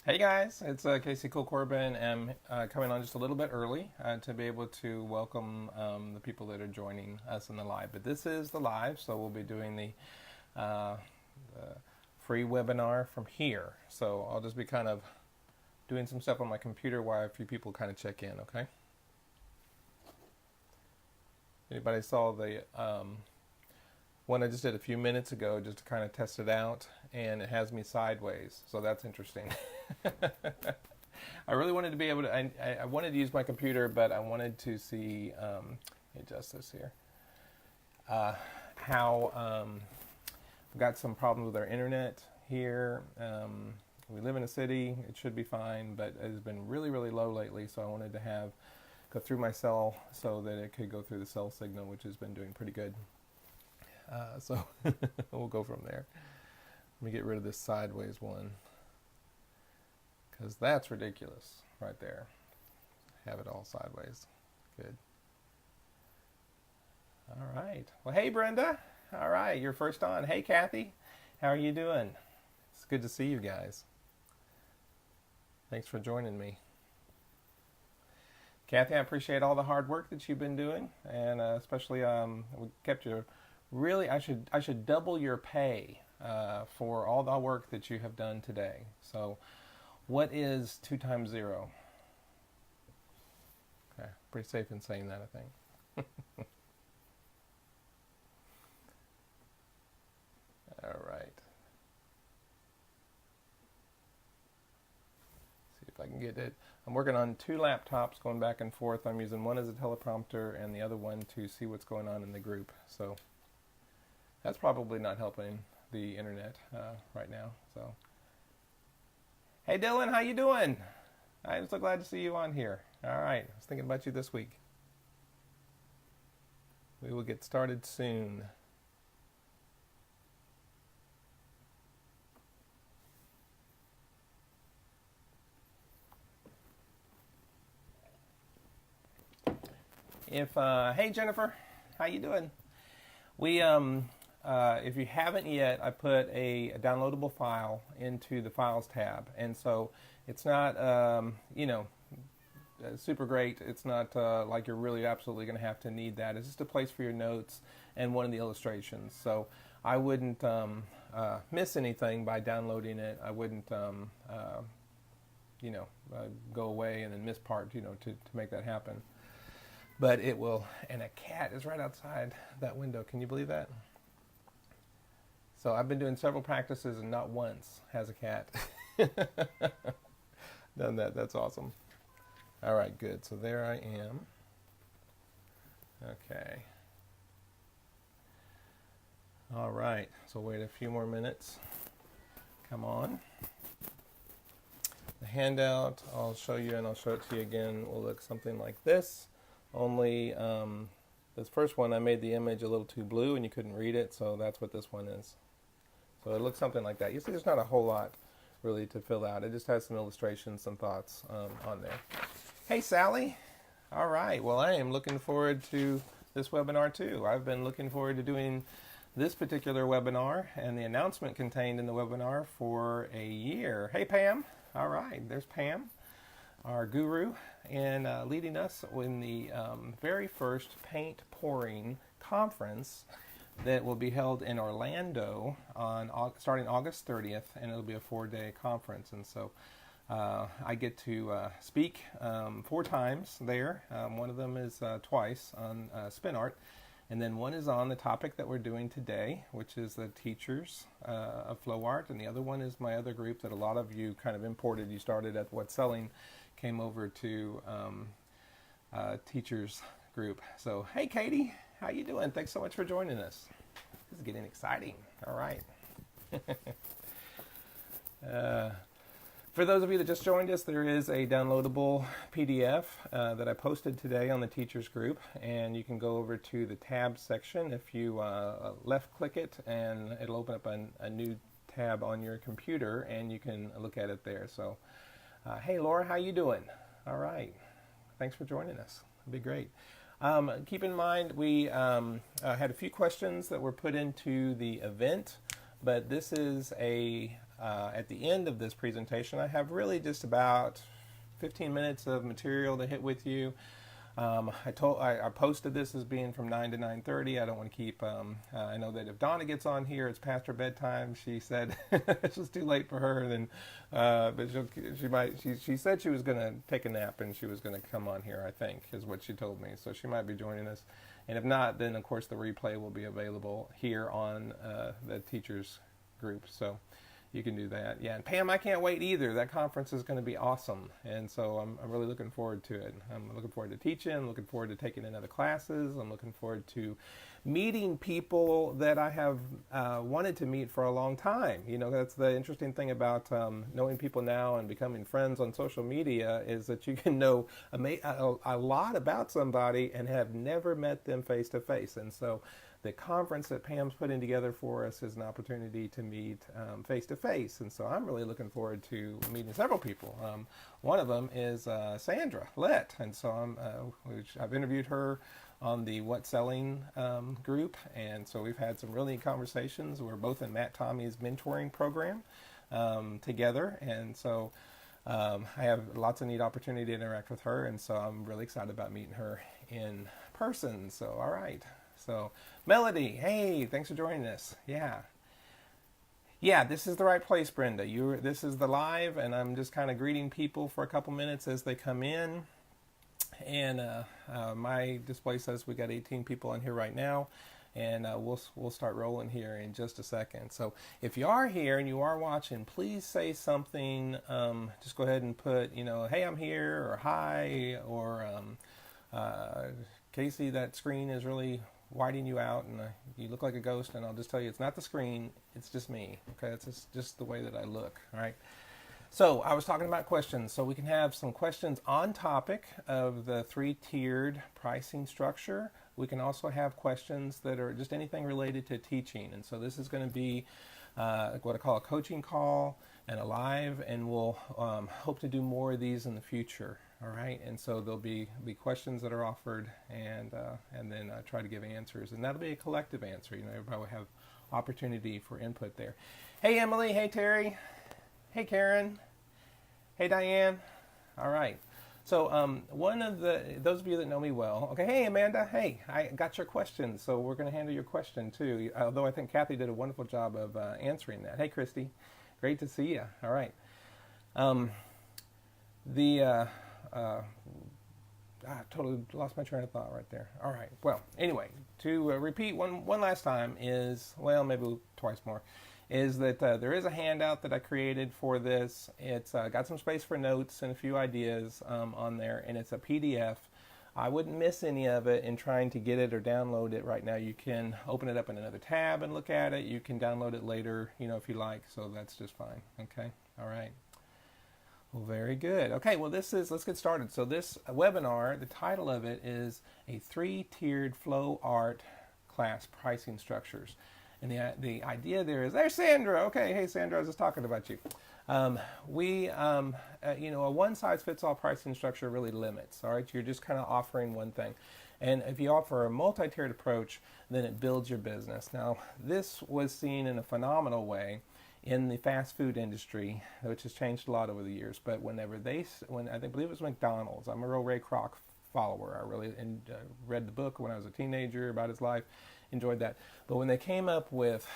Hey guys, it's Casey Cole Corbin. I'm coming on just a little bit early to be able to welcome the people that are joining us in the live. But this is the live, so we'll be doing the free webinar from here. So I'll just be kind of doing some stuff on my computer while a few people kind of check in, okay? Anybody saw the one I just did a few minutes ago just to kind of test it out, and it has me sideways, so that's interesting. I really wanted to be able to, I wanted to use my computer, but I wanted to see, let me adjust this here, how we've got some problems with our internet here. We live in a city, it should be fine, but it has been really, really low lately, so I wanted to go through my cell so that it could go through the cell signal, which has been doing pretty good. So we'll go from there. Let me get rid of this sideways one, because that's ridiculous right there. Have it all sideways. Good. All right. Well, hey, Brenda. All right, you're first on. Hey, Kathy. How are you doing? It's good to see you guys. Thanks for joining me. Kathy, I appreciate all the hard work that you've been doing, and especially we kept you really. I should double your pay for all the work that you have done today. So, what is 2 times 0? Okay, pretty safe in saying that, I think. All right. See if I can get it. I'm working on 2 laptops going back and forth. I'm using one as a teleprompter and the other one to see what's going on in the group. So that's probably not helping the internet right now. So, hey Dylan, how you doing? I'm so glad to see you on here. All right, I was thinking about you this week. We will get started soon. Hey Jennifer, how you doing? We if you haven't yet, I put a downloadable file into the Files tab, and so it's not super great. It's not like you're really absolutely going to have to need that. It's just a place for your notes and one of the illustrations. So I wouldn't miss anything by downloading it. I wouldn't go away and then miss part to make that happen. But it will, and a cat is right outside that window. Can you believe that? So I've been doing several practices and not once has a cat done that. That's awesome. All right, good. So there I am. Okay. All right, so wait a few more minutes. Come on. The handout, I'll show you, and I'll show it to you again, will look something like this. Only this first one, I made the image a little too blue and you couldn't read it, so that's what this one is. So it looks something like that. You see there's not a whole lot really to fill out. It just has some illustrations, some thoughts on there. Hey Sally. All right, well I am looking forward to this webinar too. I've been looking forward to doing this particular webinar and the announcement contained in the webinar for a year. Hey Pam. All right, there's Pam, our guru, and leading us in the very first paint pouring conference that will be held in Orlando on starting August 30th, and it'll be a 4-day conference. And so I get to speak 4 times there. One of them is twice on spin art, and then one is on the topic that we're doing today, which is the teachers of flow art, and the other one is my other group that a lot of you kind of imported. You started at What's Selling, came over to teachers group. So hey Katie, how you doing? Thanks so much for joining us. This is getting exciting. All right. For those of you that just joined us, there is a downloadable PDF that I posted today on the teachers group, and you can go over to the tab section. If you left click it, and it'll open up a new tab on your computer, and you can look at it there. So hey Laura, how you doing? All right, thanks for joining us. It'll be great. Keep in mind we had a few questions that were put into the event, but this is a at the end of this presentation, I have really just about 15 minutes of material to hit with you. I posted this as being from 9 to 9:30. I don't want to keep. I know that if Donna gets on here, it's past her bedtime. She said it's just too late for her. And then, but she said she was going to take a nap and she was going to come on here. I think is what she told me. So she might be joining us. And if not, then of course the replay will be available here on the teachers group. So you can do that. Yeah, and Pam, I can't wait either. That conference is going to be awesome. And so I'm really looking forward to it. I'm looking forward to teaching. I'm looking forward to taking in other classes. I'm looking forward to meeting people that I have wanted to meet for a long time. You know, that's the interesting thing about knowing people now and becoming friends on social media is that you can know a lot about somebody and have never met them face to face. And so the conference that Pam's putting together for us is an opportunity to meet face to face, and so I'm really looking forward to meeting several people. One of them is Sandra Lett, and so I've interviewed her on the What Selling group, and so we've had some really neat conversations. We're both in Matt Tommy's mentoring program together, and so I have lots of neat opportunity to interact with her, and so I'm really excited about meeting her in person. So, all right. So, Melody, hey, thanks for joining us. Yeah, this is the right place, Brenda. This is the live, and I'm just kind of greeting people for a couple minutes as they come in. And my display says we got 18 people on here right now, and we'll start rolling here in just a second. So, if you are here and you are watching, please say something. Just go ahead and put, hey, I'm here, or hi, or Casey, that screen is really whiting you out and you look like a ghost, and I'll just tell you it's not the screen, it's just me. Okay, it's just the way that I look. All right, so I was talking about questions, so we can have some questions on topic of the 3-tiered pricing structure. We can also have questions that are just anything related to teaching, and so this is going to be what I call a coaching call and a live, and we'll hope to do more of these in the future. All right, and so there'll be questions that are offered, and then try to give answers, and that'll be a collective answer. Everybody will have opportunity for input there. Hey, Emily. Hey, Terry. Hey, Karen. Hey, Diane. All right. So those of you that know me well, okay. Hey, Amanda. Hey, I got your question, so we're going to handle your question too. Although I think Kathy did a wonderful job of answering that. Hey, Christy. Great to see you. All right. I totally lost my train of thought right there. All right. Well, anyway, to repeat one last time maybe twice more, is that there is a handout that I created for this. It's got some space for notes and a few ideas on there, and it's a PDF. I wouldn't miss any of it in trying to get it or download it right now. You can open it up in another tab and look at it. You can download it later, if you like, so that's just fine. Okay. All right. Well, very good. Okay, well, let's get started. So this webinar, the title of it is a 3-tiered flow art class pricing structures. And the idea there's Sandra. Okay, hey, Sandra, I was just talking about you. A one-size-fits-all pricing structure really limits, all right? You're just kind of offering one thing. And if you offer a multi-tiered approach, then it builds your business. Now, this was seen in a phenomenal way in the fast food industry, which has changed a lot over the years. But I believe it was McDonald's. I'm a real Ray Kroc follower. I really read the book when I was a teenager about his life, enjoyed that. But when they came up with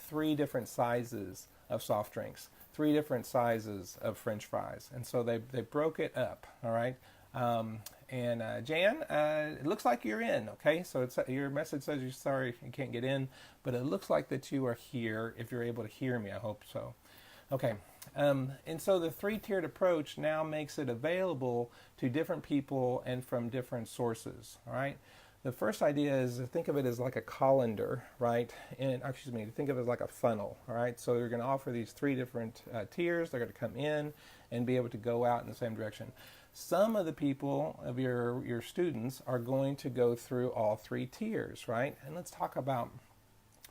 3 different sizes of soft drinks, 3 different sizes of French fries, and so they broke it up. All right. Jan, it looks like you're in, okay? So your message says you're sorry you can't get in, but it looks like that you are here if you're able to hear me. I hope so. Okay, and so the 3-tiered approach now makes it available to different people and from different sources, all right? The first idea is to think of it as like a colander, right? Think of it as like a funnel, all right? So you're going to offer these 3 different tiers. They're going to come in and be able to go out in the same direction. Some of the people of your students are going to go through all 3 tiers, right? And let's talk about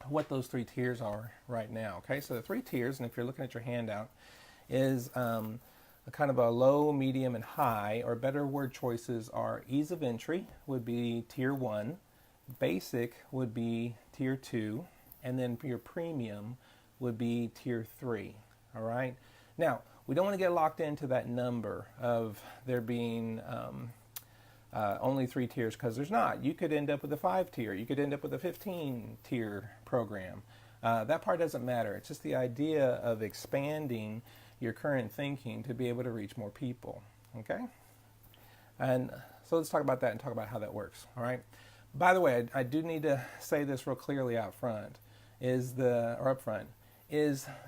what those 3 tiers are right now, okay? So the 3 tiers, and if you're looking at your handout, is a kind of a low, medium, and high, or better word choices are ease of entry would be tier 1, basic would be tier 2, and then your premium would be tier 3. All right. Now, we don't want to get locked into that number of there being only 3 tiers, because there's not. You could end up with a 5-tier. You could end up with a 15-tier program. That part doesn't matter. It's just the idea of expanding your current thinking to be able to reach more people. Okay? And so let's talk about that and talk about how that works. All right? By the way, I do need to say this real clearly out front, up front,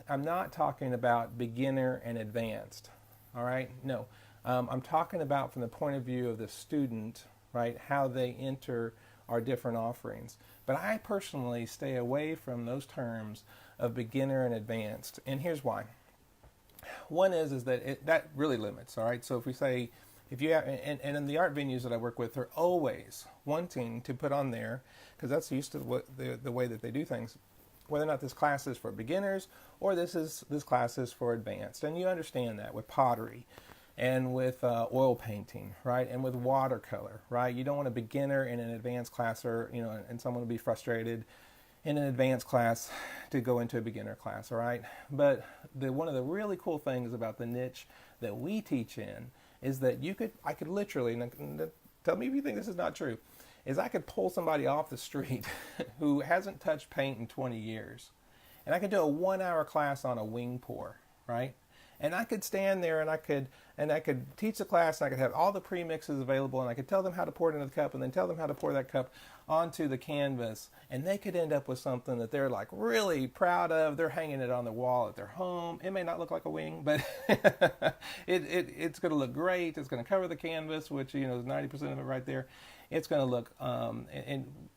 I'm not talking about beginner and advanced. All right? No. I'm talking about from the point of view of the student, right, how they enter our different offerings. But I personally stay away from those terms of beginner and advanced. And here's why. One is that that really limits, all right? So if we say, if you have, and in the art venues that I work with, they're always wanting to put on there, because that's used to the way that they do things, whether or not this class is for beginners or this class is for advanced. And you understand that with pottery and with oil painting, right? And with watercolor, right? You don't want a beginner in an advanced class, or, and someone will be frustrated in an advanced class to go into a beginner class, all right? But one of the really cool things about the niche that we teach in is that I could literally, and tell me if you think this is not true, is I could pull somebody off the street who hasn't touched paint in 20 years, and I could do a 1-hour class on a wing pour, right? And I could stand there and I could teach the class, and I could have all the premixes available, and I could tell them how to pour it into the cup, and then tell them how to pour that cup onto the canvas, and they could end up with something that they're like really proud of. They're hanging it on the wall at their home. It may not look like a wing, but it's going to look great. It's going to cover the canvas, which is 90% of it right there. It's going to look,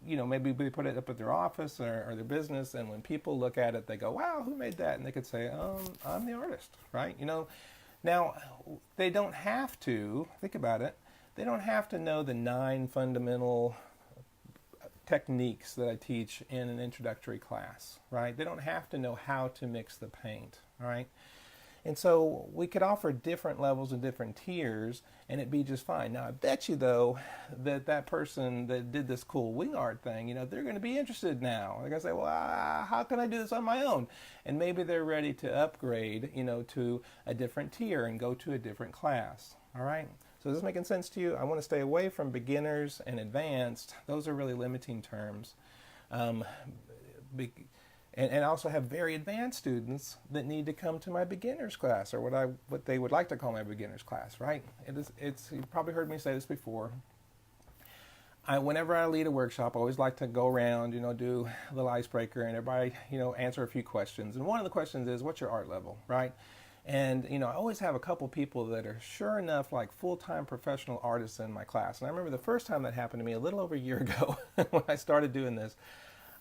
maybe they put it up at their office or their business, and when people look at it, they go, wow, who made that? And they could say, I'm the artist, right? Now, they don't have to, think about it, they don't have to know the 9 fundamental techniques that I teach in an introductory class, right? They don't have to know how to mix the paint, all right? And so we could offer different levels and different tiers, and it'd be just fine. Now, I bet you, though, that person that did this cool wing art thing, they're going to be interested now. They're going to say, well, how can I do this on my own? And maybe they're ready to upgrade, to a different tier and go to a different class, all right? So is this making sense to you? I want to stay away from beginners and advanced. Those are really limiting terms. And I also have very advanced students that need to come to my beginners class, or what they would like to call my beginners class, right? You've probably heard me say this before. Whenever I lead a workshop, I always like to go around, do a little icebreaker, and everybody, answer a few questions. And one of the questions is, what's your art level, right? And, I always have a couple people that are sure enough like full-time professional artists in my class. And I remember the first time that happened to me a little over a year ago when I started doing this,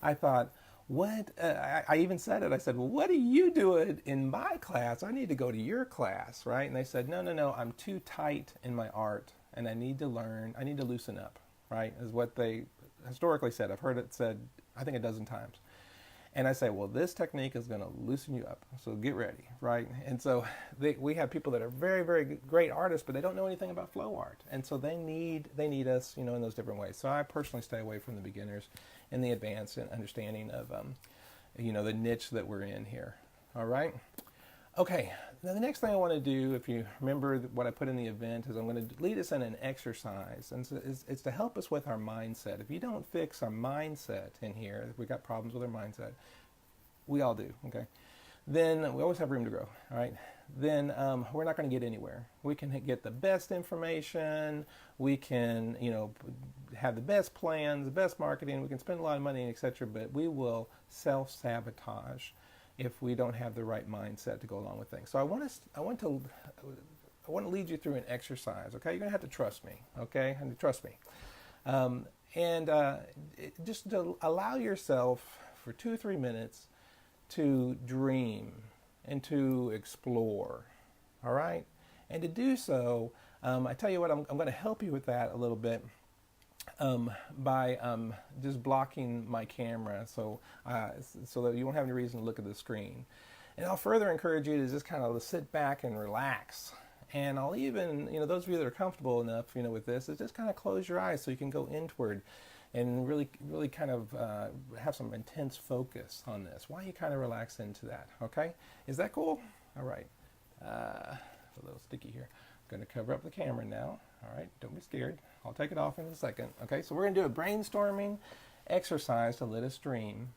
I thought, I even said it. I said, well, what are you doing in my class? I need to go to your class, right? And they said, no, I'm too tight in my art, and I need to loosen up, right? Is what they historically said. I've heard it said, I think, a dozen times. And I say, well, this technique is going to loosen you up, so get ready, right? And so we have people that are very, very great artists, but they don't know anything about flow art, and so they need us, in those different ways. So I personally stay away from the beginners and the advanced and understanding of, the niche that we're in here. All right. Okay. Now the next thing I want to do, if you remember what I put in the event, is I'm going to lead us in an exercise, and so it's to help us with our mindset. If you don't fix our mindset in here, if we got problems with our mindset, we all do. Okay. Then we always have room to grow. All right. Then we're not going to get anywhere. We can get the best information. We can, have the best plans, the best marketing. We can spend a lot of money, etc. But we will self-sabotage if we don't have the right mindset to go along with things. So I want to lead you through an exercise. Okay, you're going to have to trust me. Okay, and trust me, just to allow yourself for 2 or 3 minutes to dream and to explore, all right? And to do so, I tell you what, I'm going to help you with that a little bit by just blocking my camera so that you won't have any reason to look at the screen. And I'll further encourage you to just kind of sit back and relax. And I'll even, those of you that are comfortable enough, with this, is just kind of close your eyes so you can go inward and really, really kind of have some intense focus on this. Why don't you kind of relax into that, okay? Is that cool? All right. It's a little sticky here. I'm going to cover up the camera now. All right, don't be scared. I'll take it off in a second. Okay, so we're going to do a brainstorming exercise to let us dream.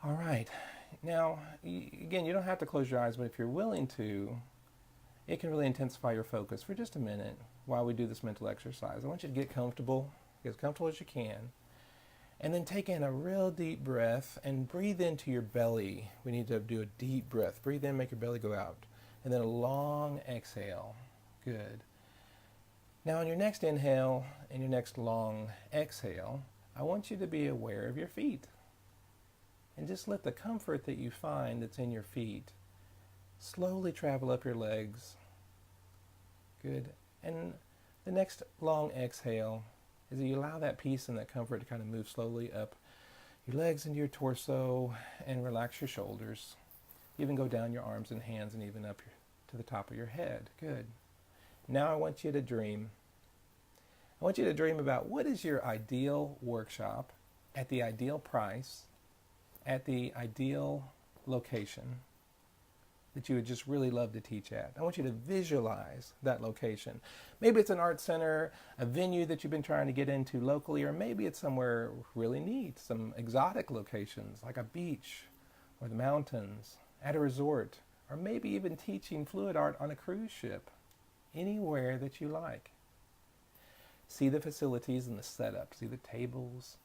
All right. Now, again, you don't have to close your eyes, but if you're willing to, it can really intensify your focus for just a minute while we do this mental exercise. I want you to get comfortable, get as comfortable as you can, and then take in a real deep breath and breathe into your belly. We need to do a deep breath. Breathe in, make your belly go out, and then a long exhale. Good. Now, on your next inhale and your next long exhale, I want you to be aware of your feet. And just let the comfort that you find that's in your feet slowly travel up your legs. Good. And the next long exhale is that you allow that peace and that comfort to kind of move slowly up your legs into your torso and relax your shoulders. Even go down your arms and hands and even up to the top of your head. Good. Now I want you to dream. I want you to dream about what is your ideal workshop at the ideal price, at the ideal location that you would just really love to teach at. I want you to visualize that location. Maybe it's an art center, a venue that you've been trying to get into locally, or maybe it's somewhere really neat, some exotic locations like a beach or the mountains, at a resort, or maybe even teaching fluid art on a cruise ship. Anywhere that you like. See the facilities and the setup. See the tables.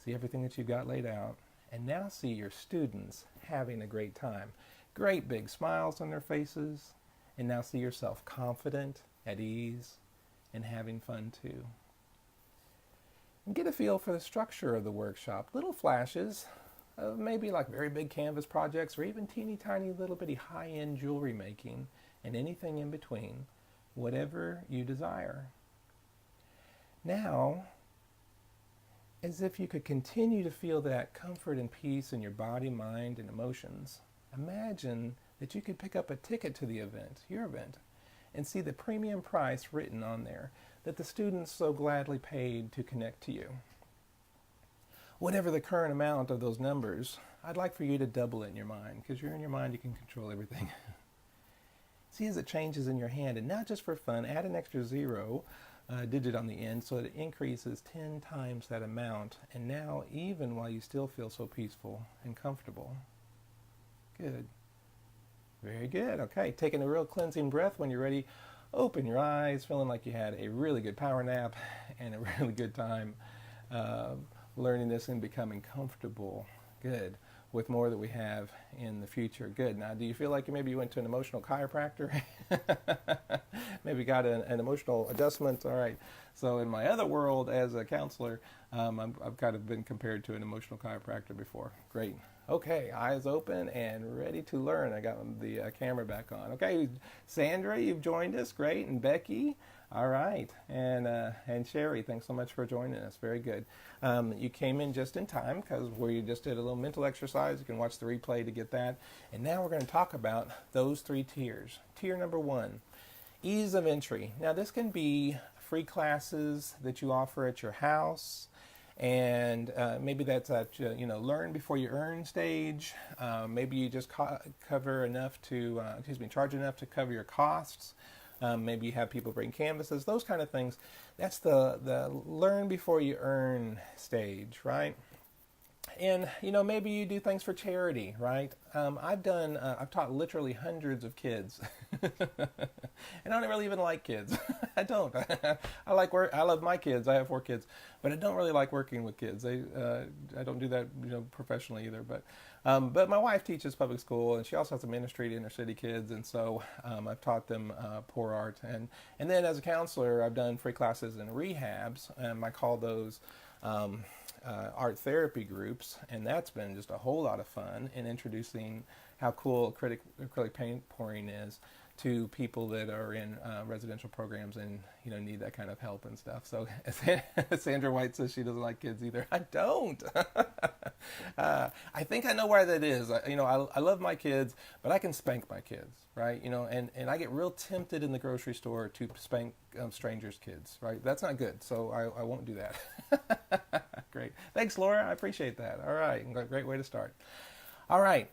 See everything that you've got laid out. And now see your students having a great time. Great big smiles on their faces. And now see yourself confident, at ease, and having fun too. And get a feel for the structure of the workshop. Little flashes of maybe like very big canvas projects or even teeny tiny little bitty high-end jewelry making and anything in between. Whatever you desire. Now, as if you could continue to feel that comfort and peace in your body, mind, and emotions, imagine that you could pick up a ticket to the event, your event, and see the premium price written on there that the students so gladly paid to connect to you. Whatever the current amount of those numbers, I'd like for you to double it in your mind, because you're in your mind, you can control everything. See as it changes in your hand, and not just for fun, add an extra zero digit on the end so that it increases 10 times that amount, and now even while you still feel so peaceful and comfortable. Good. Very good. Okay, taking a real cleansing breath. When you're ready, open your eyes, feeling like you had a really good power nap and a really good time learning this and becoming comfortable. Good. With more that we have in the future. Good. Now, do you feel like maybe you went to an emotional chiropractor? Maybe got an emotional adjustment? All right. So in my other world as a counselor, I've kind of been compared to an emotional chiropractor before. Great. Okay, eyes open and ready to learn. I got the camera back on. Okay, Sandra, you've joined us. Great. And Becky. All right. And Sherry, thanks so much for joining us. Very good. You came in just in time because we just did a little mental exercise. You can watch the replay to get that. And now we're going to talk about those three tiers. Tier number one, ease of entry. Now this can be free classes that you offer at your house. And maybe that's at learn before you earn stage. Maybe you just cover enough to charge enough to cover your costs. Maybe you have people bring canvases, those kind of things. That's the learn before you earn stage, right? And maybe you do things for charity, right? I've taught literally hundreds of kids, and I don't really even like kids. I don't. I like work. I love my kids. I have 4 kids, but I don't really like working with kids. I don't do that professionally either. But my wife teaches public school, and she also has a ministry to inner city kids, and so I've taught them poor art. And then as a counselor, I've done free classes in rehabs, and I call those art therapy groups, and that's been just a whole lot of fun in introducing how cool acrylic paint pouring is to people that are in residential programs and need that kind of help and stuff. So Sandra White says she doesn't like kids either. I don't. I think I know why that is. I love my kids, but I can spank my kids, right? And I get real tempted in the grocery store to spank strangers' kids, right? That's not good, so I won't do that. Great. Thanks, Laura. I appreciate that. All right. Great way to start. All right.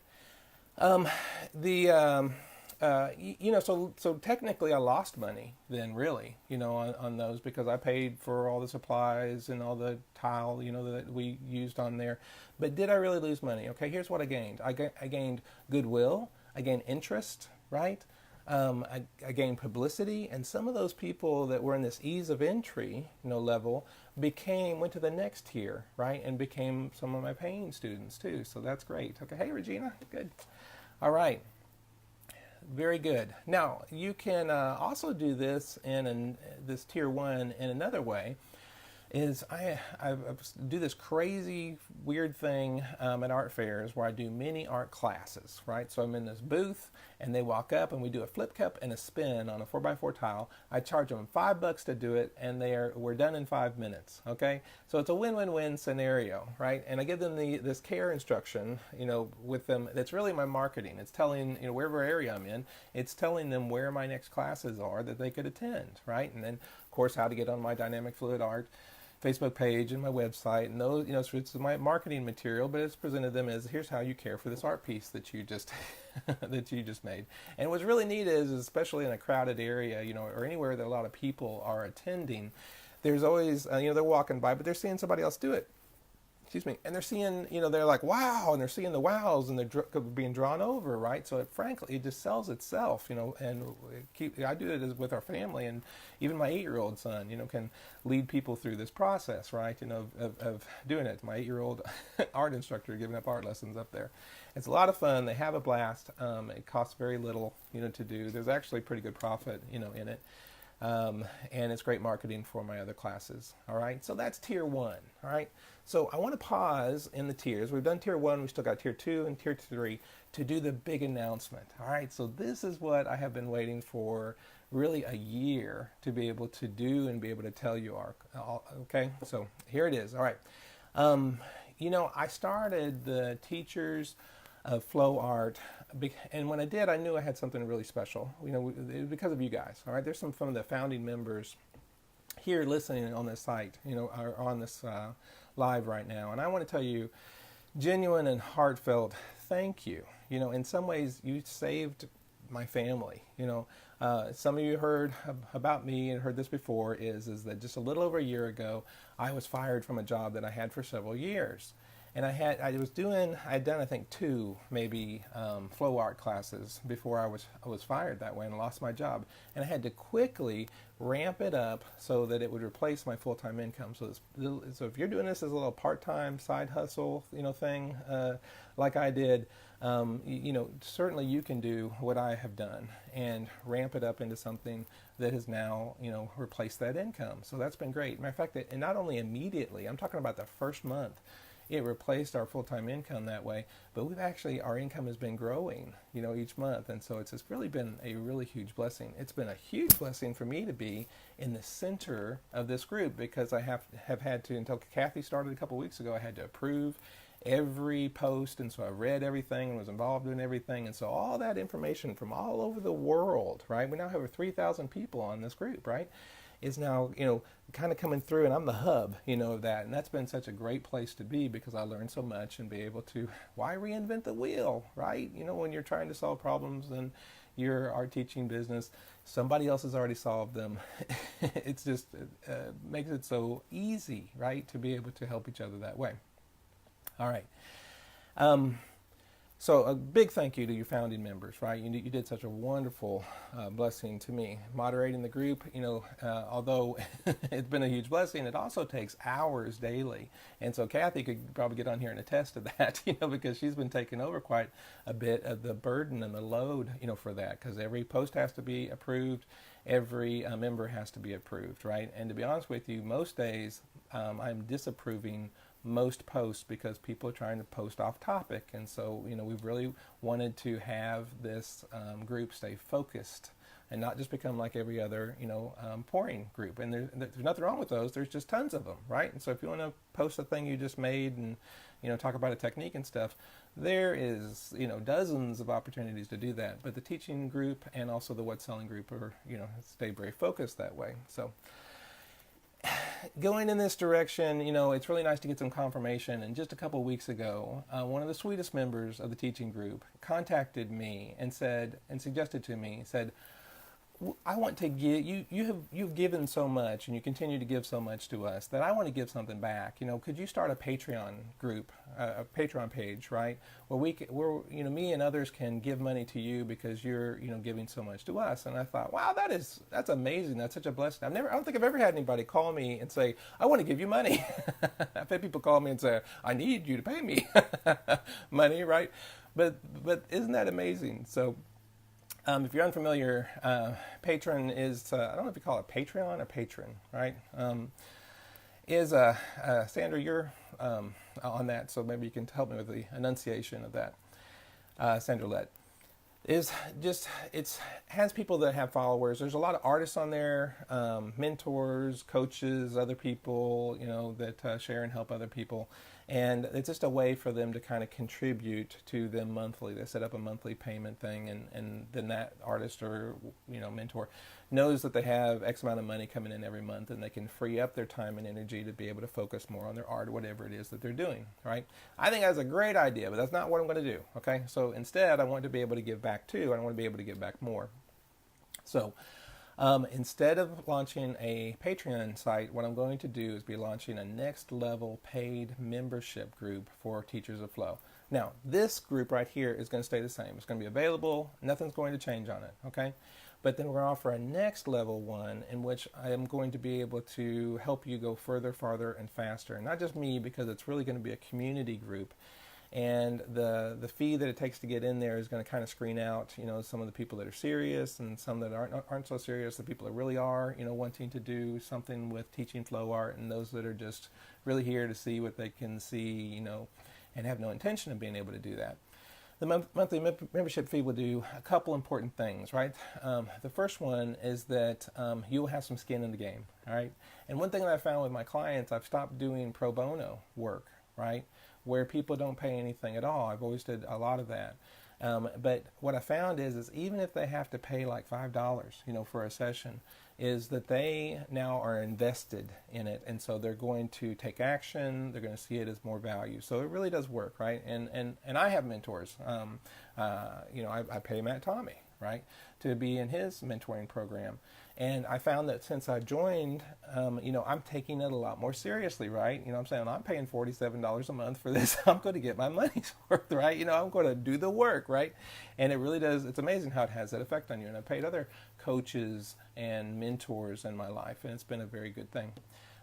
So technically I lost money then, really, on those, because I paid for all the supplies and all the tile, that we used on there. But did I really lose money? Okay, here's what I gained. I gained goodwill. I gained interest, right? I gained publicity, and some of those people that were in this ease of entry, level, went to the next tier, right, and became some of my paying students too. So that's great. Okay, hey Regina, good. All right. Very good. Now, you can also do this in this tier 1 in another way. Is I do this crazy weird thing at art fairs where I do mini art classes, right? So I'm in this booth and they walk up and we do a flip cup and a spin on a 4x4 tile. I charge them $5 to do it, and we're done in 5 minutes. Okay, so it's a win-win-win scenario, right? And I give them this care instruction, with them. That's really my marketing. It's telling, wherever area I'm in, it's telling them where my next classes are that they could attend, right? And then of course how to get on my dynamic fluid art Facebook page and my website, and those, so it's my marketing material, but it's presented them as, here's how you care for this art piece that you just that you just made. And what's really neat is, especially in a crowded area, or anywhere that a lot of people are attending, there's always, they're walking by, but they're seeing somebody else do it. Excuse me, and they're seeing, they're like, wow, and they're seeing the wows, and they're being drawn over, right? So frankly, it just sells itself, and I do it with our family, and even my 8-year-old son, can lead people through this process, right? Of doing it. My 8-year-old art instructor giving up art lessons up there. It's a lot of fun. They have a blast. It costs very little, to do. There's actually pretty good profit, in it. And it's great marketing for my other classes. All right, so that's tier 1. All right, so I want to pause in the tiers. We've done tier 1, we still got tier 2 and tier 3 to do the big announcement. All right, so this is what I have been waiting for really a year to be able to do and be able to tell you. Okay, so here it is. All right, I started the Teachers of Flow Art, and when I did, I knew I had something really special, because of you guys. All right, there's some of the founding members here listening on this site, are on this live right now, and I want to tell you, genuine and heartfelt thank you. In some ways, you saved my family. Some of you heard about me and heard this before. Is that just a little over a year ago, I was fired from a job that I had for several years. And I had done I think 2 maybe flow art classes before I was fired that way and lost my job. And I had to quickly ramp it up so that it would replace my full-time income. So if you're doing this as a little part-time side hustle, thing like I did, certainly you can do what I have done and ramp it up into something that has now replaced that income. So that's been great. Matter of fact, and not only immediately, I'm talking about the first month. It replaced our full-time income that way, but our income has been growing, each month, and so it's really been a really huge blessing. It's been a huge blessing for me to be in the center of this group, because I have had to, until Kathy started a couple weeks ago, I had to approve every post, and so I read everything and was involved in everything, and so all that information from all over the world, right? We now have over 3,000 people on this group, right? Is now, kind of coming through, and I'm the hub, of that. And that's been such a great place to be, because I learned so much and be able to, why reinvent the wheel, right? When you're trying to solve problems in your art teaching business, somebody else has already solved them. It's just makes it so easy, right, to be able to help each other that way. All right. So a big thank you to your founding members, right? You did such a wonderful blessing to me. Moderating the group, although it's been a huge blessing, it also takes hours daily. And so Kathy could probably get on here and attest to that, because she's been taking over quite a bit of the burden and the load, for that, because every post has to be approved. Every member has to be approved, right? And to be honest with you, most days I'm disapproving most posts because people are trying to post off topic, and so we've really wanted to have this group stay focused and not just become like every other pouring group. And there's nothing wrong with those. There's just tons of them, right? And so if you want to post a thing you just made and talk about a technique and stuff, there is dozens of opportunities to do that. But the teaching group and also the what's selling group are stay very focused that way. So going in this direction, it's really nice to get some confirmation. And just a couple of weeks ago, one of the sweetest members of the teaching group contacted me and suggested to me, said, I want to give you've given so much and you continue to give so much to us that I want to give something back. Could you start a Patreon group, a Patreon page, right? Where me and others can give money to you because you're, giving so much to us. And I thought, wow, that's amazing. That's such a blessing. I don't think I've ever had anybody call me and say, I want to give you money. I've had people call me and say, I need you to pay me money, right? But isn't that amazing? So, if you're unfamiliar, patron is, I don't know if you call it Patreon or patron, right? Sandra, you're on that, so maybe you can help me with the enunciation of that. Sandra Lett. It has people that have followers. There's a lot of artists on there, mentors, coaches, other people, that share and help other people. And it's just a way for them to kind of contribute to them monthly. They set up a monthly payment thing, and then that artist or mentor knows that they have X amount of money coming in every month, and they can free up their time and energy to be able to focus more on their art or whatever it is that they're doing, right? I think that's a great idea, but that's not what I'm going to do, okay? So instead, I want to be able to give back too. I want to be able to give back more. So instead of launching a Patreon site, what I'm going to do is be launching a next level paid membership group for Teachers of Flow. Now, this group right here is going to stay the same. It's going to be available. Nothing's going to change on it, okay? But then we're going to offer a next level one in which I am going to be able to help you go further, farther, and faster. And not just me, because it's really going to be a community group. And the fee that it takes to get in there is going to kind of screen out, some of the people that are serious and some that aren't so serious, the people that really are, wanting to do something with teaching flow art, and those that are just really here to see what they can see, and have no intention of being able to do that. The monthly membership fee will do a couple important things, right? The first one is that you will have some skin in the game, all right? And one thing that I found with my clients, I've stopped doing pro bono work, right? Where people don't pay anything at all. I've always did a lot of that. But what I found is even if they have to pay like $5, for a session, is that they now are invested in it. And so they're going to take action. They're going to see it as more value. So it really does work, right? And I have mentors. I pay Matt Tommy, right, to be in his mentoring program. And I found that since I joined, I'm taking it a lot more seriously, right? I'm saying I'm paying $47 a month for this. I'm going to get my money's worth, right? I'm going to do the work, right? And it really does. It's amazing how it has that effect on you. And I've paid other coaches and mentors in my life, and it's been a very good thing.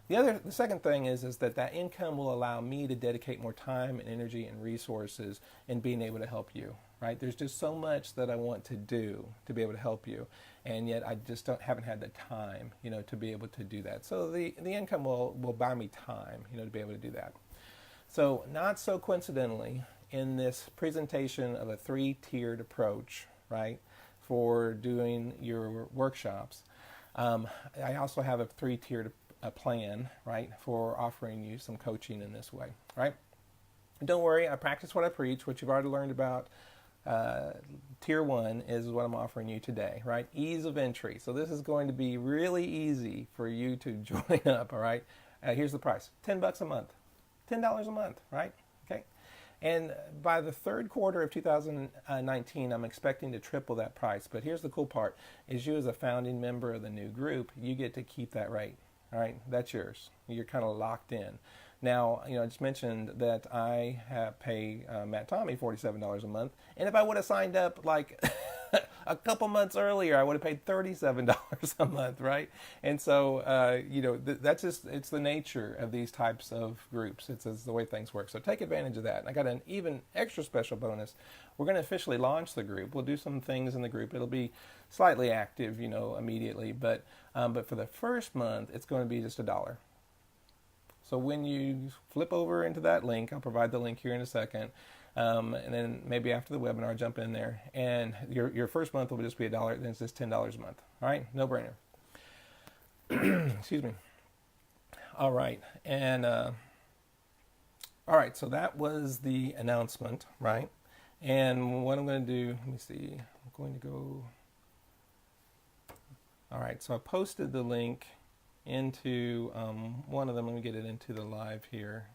The second thing is that income will allow me to dedicate more time and energy and resources in being able to help you, right? There's just so much that I want to do to be able to help you, and yet I just haven't had the time, to be able to do that. So the income will buy me time, to be able to do that. So not so coincidentally, in this presentation of a 3-tiered approach, right, for doing your workshops, I also have a 3-tiered plan, right, for offering you some coaching in this way, right? And don't worry, I practice what I preach. What you've already learned about tier 1 is what I'm offering you today, right? Ease of entry. So this is going to be really easy for you to join up, all right? Here's the price, $10 a month, $10 a month, right? Okay. And by the third quarter of 2019, I'm expecting to triple that price. But here's the cool part, is you as a founding member of the new group, you get to keep that rate. All right, that's yours. You're kind of locked in. Now, I just mentioned that I pay Matt Tommy $47 a month, and if I would have signed up like a couple months earlier, I would have paid $37 a month, right? And so, that's just, it's the nature of these types of groups. It's the way things work. So take advantage of that. And I got an even extra special bonus. We're going to officially launch the group. We'll do some things in the group. It'll be slightly active, immediately, but for the first month, it's going to be just $1. So when you flip over into that link, I'll provide the link here in a second, and then maybe after the webinar, jump in there, and your first month will just be $1, then it's just $10 a month. All right, no brainer. Excuse me. All right, and all right, so that was the announcement, right? And what I'm going to do, let me see, I'm going to go. All right, so I posted the link into one of them. Let me get it into the live here.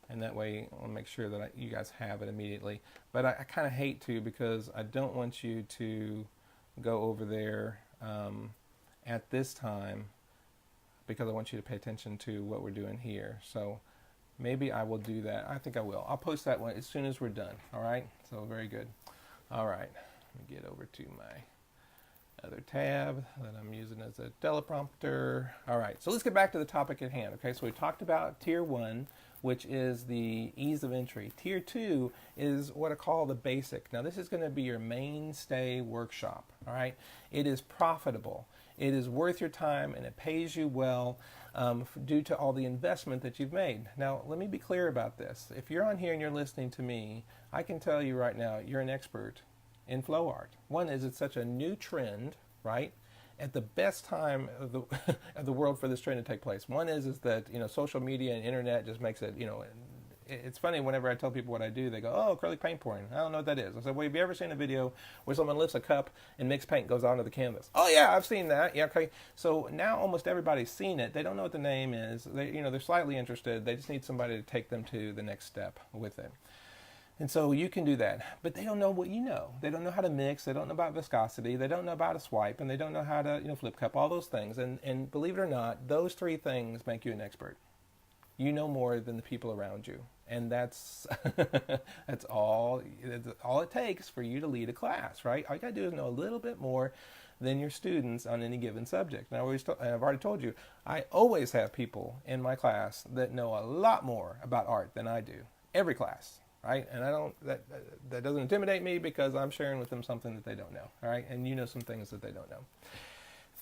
And that way I'll make sure that you guys have it immediately. But I kind of hate to, because I don't want you to go over there at this time, because I want you to pay attention to what we're doing here. So maybe I will do that. I think I will. I'll post that one as soon as we're done. All right? So very good. All right. Let me get over to my other tab that I'm using as a teleprompter. All right. So let's get back to the topic at hand. Okay. So we talked about Tier 1, which is the ease of entry. Tier 2 is what I call the basic. Now this is going to be your mainstay workshop. All right. It is profitable. It is worth your time, and it pays you well due to all the investment that you've made. Now, let me be clear about this. If you're on here and you're listening to me, I can tell you right now, you're an expert in flow art. One is, it's such a new trend, right? At the best time of the of the world for this trend to take place. One is that, you know, social media and internet just makes it, you know, it's funny whenever I tell people what I do, they go, oh, acrylic paint pouring. I don't know what that is. I said, well, have you ever seen a video where someone lifts a cup and mixed paint goes onto the canvas? Oh, yeah, I've seen that. Yeah, okay. So now almost everybody's seen it. They don't know what the name is. They, you know, they're slightly interested. They just need somebody to take them to the next step with it. And so you can do that, but they don't know what you know. They don't know how to mix. They don't know about viscosity. They don't know about a swipe, and they don't know how to, you know, flip cup, all those things. And believe it or not, those three things make you an expert. You know more than the people around you, and that's that's all it takes for you to lead a class, right? All you gotta do is know a little bit more than your students on any given subject. Now, I've already told you, I always have people in my class that know a lot more about art than I do. Every class. Right, and I don't. That doesn't intimidate me, because I'm sharing with them something that they don't know. All right, and you know some things that they don't know.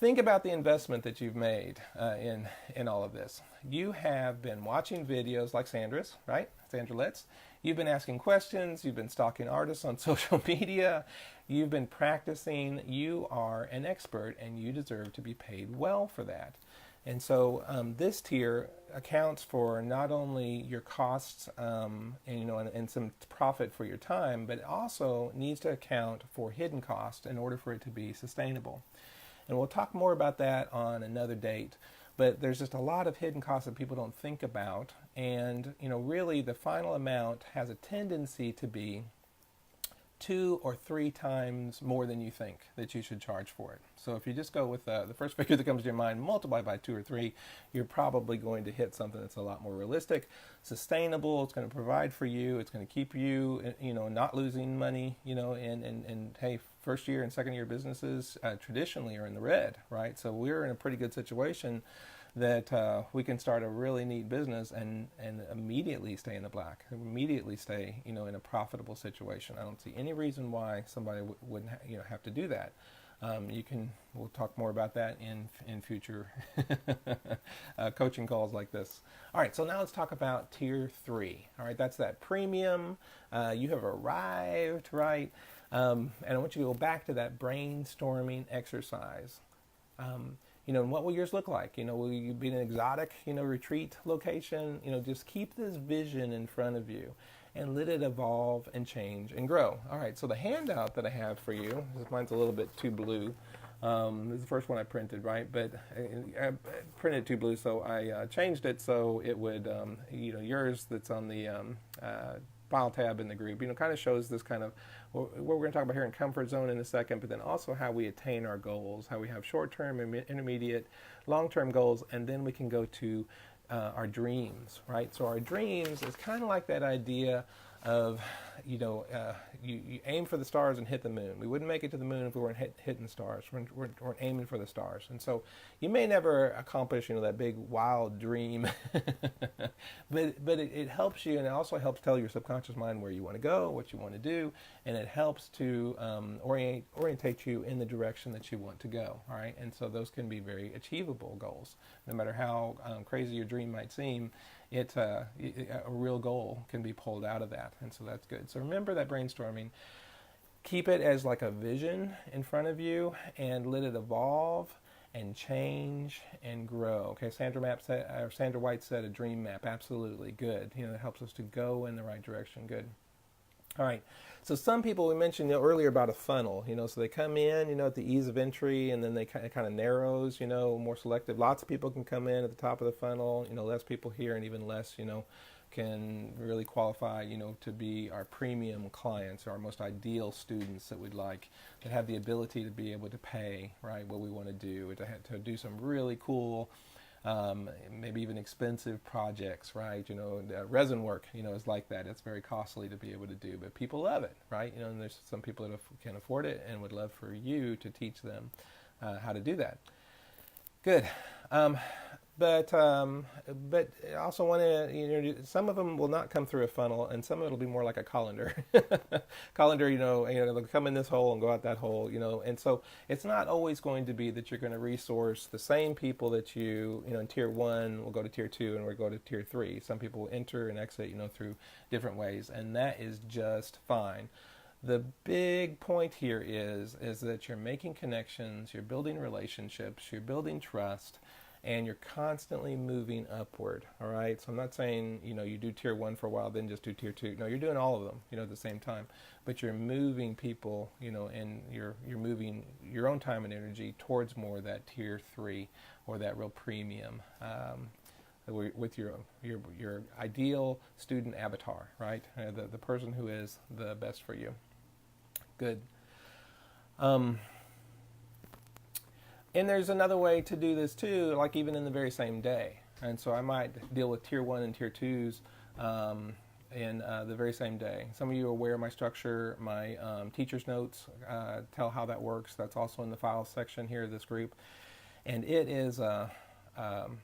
Think about the investment that you've made in all of this. You have been watching videos like Sandra's, right? Sandra Letts. You've been asking questions. You've been stalking artists on social media. You've been practicing. You are an expert, and you deserve to be paid well for that. And so this tier accounts for not only your costs and some profit for your time, but it also needs to account for hidden costs in order for it to be sustainable. And we'll talk more about that on another date. But there's just a lot of hidden costs that people don't think about. And, you know, really the final amount has a tendency to be 2 or 3 times more than you think that you should charge for it. So if you just go with the first figure that comes to your mind, multiply by 2 or 3, you're probably going to hit something that's a lot more realistic, sustainable. It's going to provide for you. It's going to keep you, you know, not losing money, you know, and hey, first year and second year businesses traditionally are in the red, right? So we're in a pretty good situation that we can start a really neat business and immediately stay in the black, immediately stay, you know, in a profitable situation. I don't see any reason why somebody wouldn't have to do that. We'll talk more about that in future coaching calls like this. All right, so now let's talk about Tier 3. All right, that's that premium. You have arrived, right? And I want you to go back to that brainstorming exercise. You know, and what will yours look like? You know, will you be an exotic, you know, retreat location? You know, just keep this vision in front of you and let it evolve and change and grow. All right, so the handout that I have for you, mine's a little bit too blue. This is the first one I printed, right? But I printed too blue, so I changed it so it would, you know, yours that's on the file tab in the group, you know, kind of shows this kind of what we're going to talk about here in comfort zone in a second, but then also how we attain our goals, how we have short-term, intermediate, long-term goals, and then we can go to our dreams, right? So our dreams is kind of like that idea of, you know, you aim for the stars and hit the moon. We wouldn't make it to the moon if we weren't hitting the stars. We're aiming for the stars. And so you may never accomplish, you know, that big wild dream, but it helps you, and it also helps tell your subconscious mind where you want to go, what you want to do, and it helps to orientate you in the direction that you want to go, all right? And so those can be very achievable goals. No matter how crazy your dream might seem, a real goal can be pulled out of that, and so that's good. So remember that brainstorming. Keep it as like a vision in front of you, and let it evolve and change and grow. Okay, Sandra White said a dream map. Absolutely good. You know, it helps us to go in the right direction. Good. All right. So some people, we mentioned earlier about a funnel, so they come in, at the ease of entry, and then they kind of narrows, more selective. Lots of people can come in at the top of the funnel, less people here, and even less, can really qualify, to be our premium clients, our most ideal students that we'd like, that have the ability to be able to pay, right, what we want to do, to do some really cool, maybe even expensive projects, right? Resin work, is like that. It's very costly to be able to do, but people love it, right? And there's some people that can afford it and would love for you to teach them how to do that. Good. But I also want to, some of them will not come through a funnel, and some of it will be more like a colander. Colander, they'll come in this hole and go out that hole, and so it's not always going to be that you're going to resource the same people that in tier 1 will go to tier 2 and we'll go to tier 3. Some people will enter and exit, through different ways, and that is just fine. The big point here is that you're making connections, you're building relationships, you're building trust, and you're constantly moving upward, all right? So I'm not saying, you do tier 1 for a while, then just do tier 2. No, you're doing all of them, at the same time. But you're moving people, and you're moving your own time and energy towards more of that tier 3 or that real premium with your ideal student avatar, right? The person who is the best for you. Good. And there's another way to do this too, like even in the very same day. And so I might deal with tier 1 and tier 2s in the very same day. Some of you are aware of my structure, my teacher's notes, tell how that works. That's also in the files section here of this group. And it is, in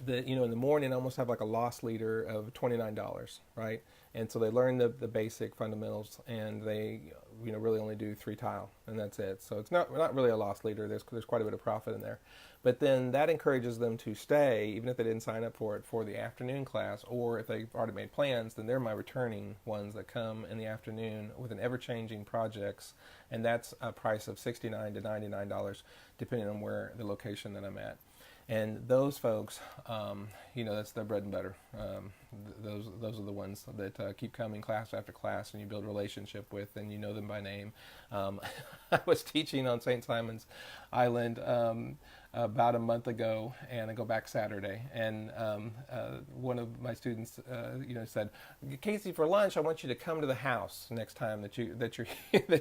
the morning I almost have like a loss leader of $29, right? And so they learn the basic fundamentals, and they really only do 3 tile, and that's it. So it's not really a loss leader. There's quite a bit of profit in there, but then that encourages them to stay, even if they didn't sign up for it, for the afternoon class, or if they've already made plans, then they're my returning ones that come in the afternoon with an ever-changing projects, and that's a price of $69 to $99 depending on where the location that I'm at. And those folks, that's their bread and butter. Those are the ones that keep coming class after class, and you build a relationship with, and you know them by name. I was teaching on St. Simon's Island about a month ago, and I go back Saturday, and one of my students, said, "Casey, for lunch, I want you to come to the house next time that you're that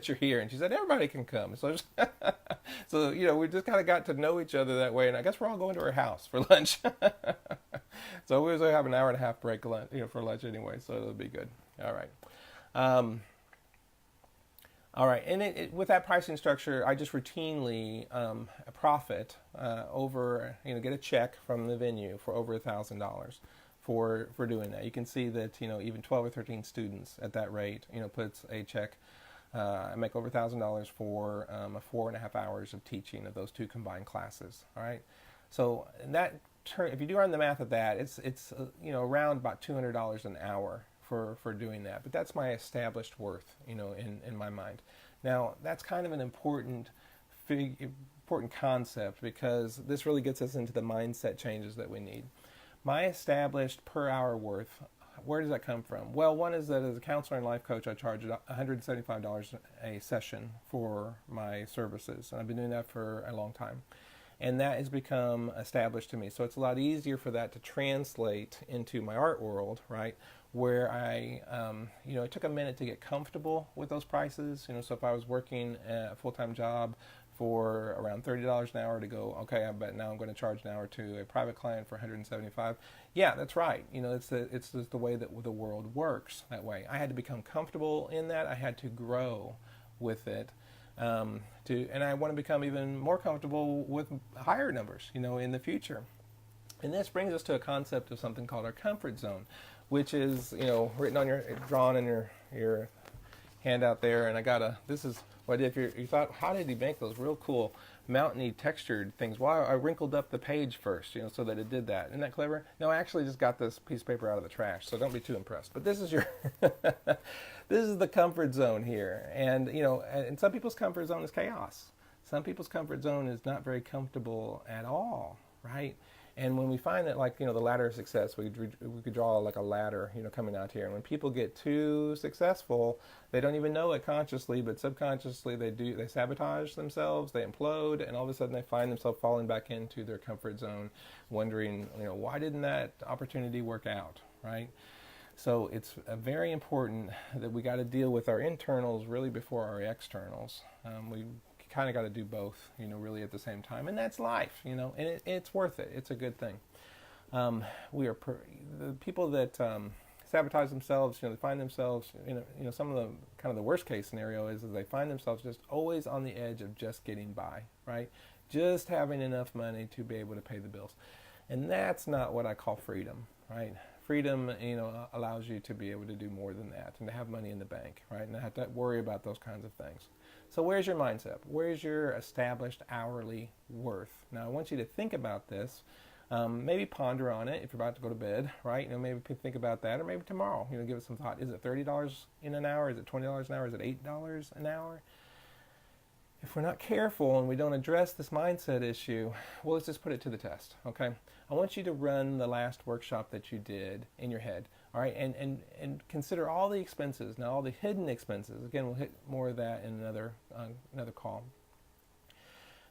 you're here." And she said, "Everybody can come." So, so we just kind of got to know each other that way, and I guess we're all going to her house for lunch. So we usually have an hour and a half break, for lunch anyway, so it'll be good. All right. All right, and with that pricing structure, I just routinely profit over, get a check from the venue for over $1,000 for doing that. You can see that, even 12 or 13 students at that rate, puts a check. I make over $1,000 for 4.5 hours of teaching of those 2 combined classes. All right, so that if you do run the math of that, it's around about $200 an hour for doing that. But that's my established worth, in my mind. Now, that's kind of an important concept, because this really gets us into the mindset changes that we need. My established per hour worth, where does that come from? Well, one is that as a counselor and life coach, I charge $175 a session for my services. And I've been doing that for a long time. And that has become established to me. So it's a lot easier for that to translate into my art world, right? Where I, it took a minute to get comfortable with those prices. So if I was working a full-time job for around $30 an hour, to go, okay, I bet now I'm going to charge an hour to a private client for $175. Yeah, that's right. It's just the way that the world works that way. I had to become comfortable in that. I had to grow with it. And I want to become even more comfortable with higher numbers, in the future. And this brings us to a concept of something called our comfort zone, which is, drawn in your handout there. And this is what I did. If you thought, how did he make those real cool mountainy textured things? Well, I wrinkled up the page first, so that it did that. Isn't that clever? No, I actually just got this piece of paper out of the trash, so don't be too impressed. But this is this is the comfort zone here. And, and some people's comfort zone is chaos. Some people's comfort zone is not very comfortable at all, right? And when we find that, like, the ladder of success, we could draw like a ladder, coming out here. And when people get too successful, they don't even know it consciously, but subconsciously they sabotage themselves, they implode, and all of a sudden they find themselves falling back into their comfort zone, wondering, why didn't that opportunity work out, right? So it's very important that we got to deal with our internals really before our externals. We kind of got to do both, really at the same time, and that's life, and it's worth it. It's a good thing. The people that sabotage themselves, they find themselves, some of the kind of the worst case scenario is they find themselves just always on the edge of just getting by, right? Just having enough money to be able to pay the bills, and that's not what I call freedom, right? Freedom, allows you to be able to do more than that and to have money in the bank, right? And not have to worry about those kinds of things. So where's your mindset? Where's your established hourly worth? Now, I want you to think about this. Maybe ponder on it if you're about to go to bed, right? Maybe think about that, or maybe tomorrow, give it some thought. Is it $30 in an hour? Is it $20 an hour? Is it $8 an hour? If we're not careful and we don't address this mindset issue, well, let's just put it to the test, okay? I want you to run the last workshop that you did in your head, all right? And consider all the expenses, now all the hidden expenses. Again, we'll hit more of that in another call.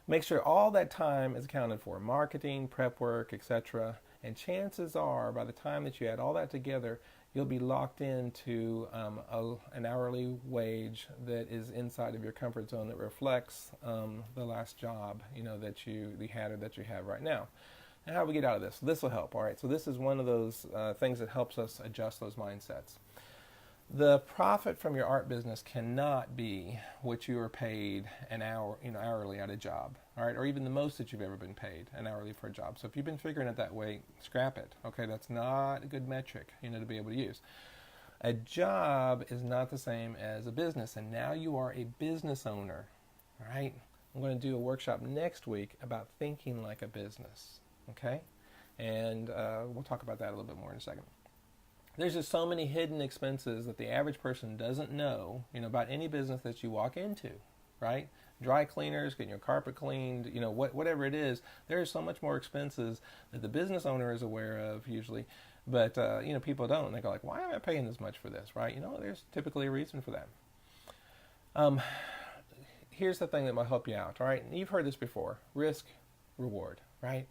Make sure all that time is accounted for, marketing, prep work, etc. And chances are, by the time that you add all that together, you'll be locked into an hourly wage that is inside of your comfort zone that reflects the last job that you had or that you have right now. And how do we get out of this? This will help. All right. So this is one of those things that helps us adjust those mindsets. The profit from your art business cannot be what you are paid an hour, hourly at a job, all right, or even the most that you've ever been paid an hourly for a job. So if you've been figuring it that way, scrap it. Okay, that's not a good metric, to be able to use. A job is not the same as a business, and now you are a business owner, all right? I'm going to do a workshop next week about thinking like a business, okay? And we'll talk about that a little bit more in a second. There's just so many hidden expenses that the average person doesn't know, about any business that you walk into, right? Dry cleaners, getting your carpet cleaned, whatever it is. There's so much more expenses that the business owner is aware of usually, but people don't. They go like, why am I paying this much for this, right? There's typically a reason for that. Here's the thing that might help you out, all right? And you've heard this before: risk, reward, right?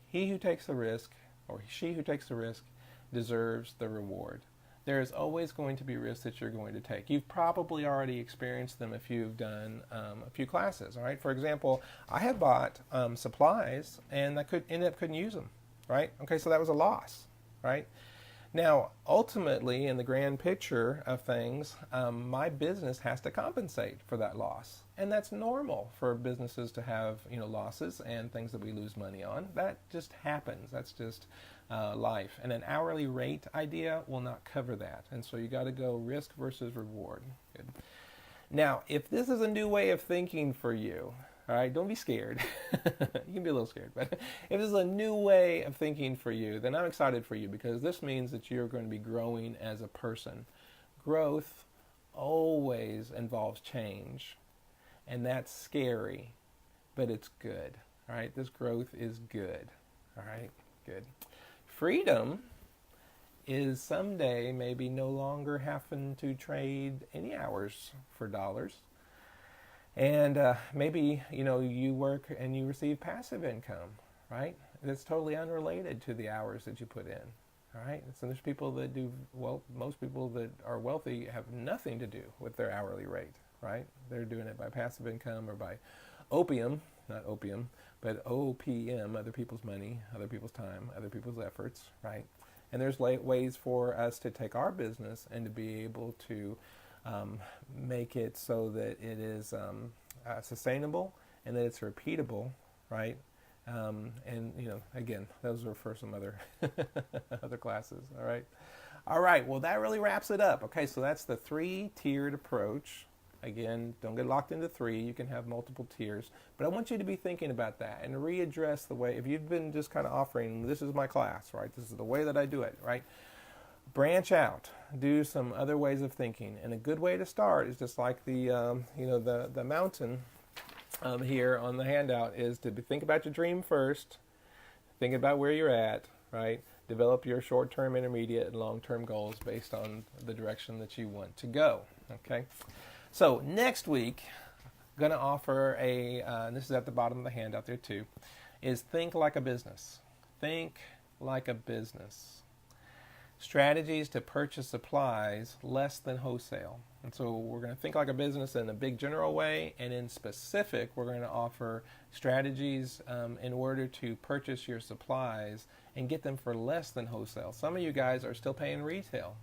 He who takes the risk, or she who takes the risk, deserves the reward. There is always going to be risks that you're going to take. You've probably already experienced them if you've done a few classes, all right? For example, I have bought supplies and I couldn't use them, right? Okay, so that was a loss, right? Now, ultimately, in the grand picture of things, my business has to compensate for that loss. And that's normal for businesses to have, losses and things that we lose money on. That just happens. That's just life. And an hourly rate idea will not cover that. And so you got to go risk versus reward. Good. Now, if this is a new way of thinking for you, all right, don't be scared. You can be a little scared, but if this is a new way of thinking for you, then I'm excited for you, because this means that you're going to be growing as a person. Growth always involves change, and that's scary, but it's good. All right, this growth is good. All right, good. Freedom is someday maybe no longer having to trade any hours for dollars. And maybe, you work and you receive passive income, right? That's totally unrelated to the hours that you put in, all right? So there's people that do, well, most people that are wealthy have nothing to do with their hourly rate, right? They're doing it by passive income or by opium, not opium, but OPM, other people's money, other people's time, other people's efforts, right? And there's ways for us to take our business and to be able to make it so that it is sustainable and that it's repeatable, right? And again, those are for some other other classes. All right. Well, that really wraps it up. Okay, so that's the 3-tiered approach. Again, don't get locked into 3. You can have multiple tiers, but I want you to be thinking about that and readdress the way. If you've been just kind of offering, this is my class, right? This is the way that I do it, right? Branch out, do some other ways of thinking, and a good way to start is just like the mountain here on the handout is to think about your dream first, think about where you're at, right? Develop your short-term, intermediate, and long-term goals based on the direction that you want to go, okay? So next week, I'm going to offer and this is at the bottom of the handout there too, is think like a business. Think like a business. Strategies to purchase supplies less than wholesale. And so we're going to think like a business in a big general way, and in specific, we're going to offer strategies in order to purchase your supplies and get them for less than wholesale. Some of you guys are still paying retail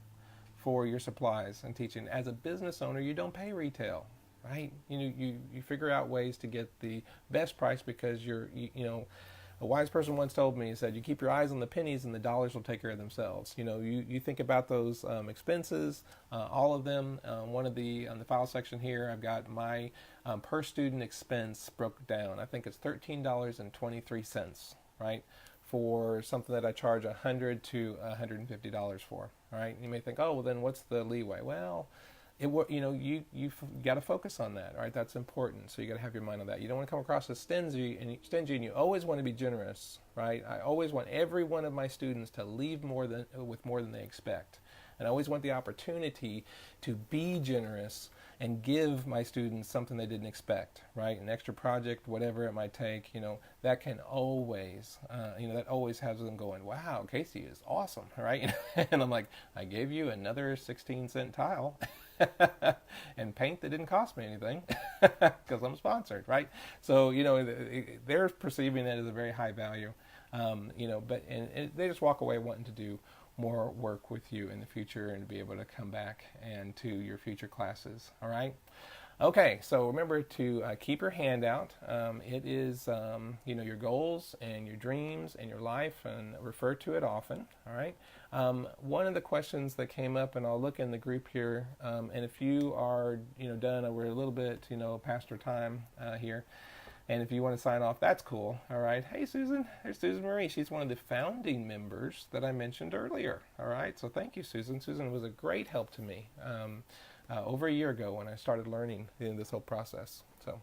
for your supplies and teaching. As a business owner, you don't pay retail, right? You figure out ways to get the best price because a wise person once told me, he said, you keep your eyes on the pennies and the dollars will take care of themselves. You think about those expenses, all of them. On the file section here, I've got my per student expense broke down. I think it's $13.23, right, for something that I charge $100 to $150 for, all right? You may think, oh, well, then what's the leeway? Well, you've got to focus on that, right? That's important. So you got to have your mind on that. You don't want to come across as stingy, and you always want to be generous, right? I always want every one of my students to leave with more than they expect. And I always want the opportunity to be generous and give my students something they didn't expect, right? An extra project, whatever it might take, that can always, that always has them going, wow, Casey is awesome, right? And I'm like, I gave you another 16-cent tile and paint that didn't cost me anything because I'm sponsored, right? So, they're perceiving it as a very high value, but they just walk away wanting to do more work with you in the future and to be able to come back and to your future classes. All right. Okay. So remember to keep your handout. It is, your goals and your dreams and your life, and refer to it often. All right. One of the questions that came up, and I'll look in the group here, and if you are, done, we're a little bit, past our time here. And if you want to sign off, that's cool. All right. Hey, Susan. There's Susan Marie. She's one of the founding members that I mentioned earlier. All right. So thank you, Susan. Susan was a great help to me over a year ago when I started learning this whole process. So,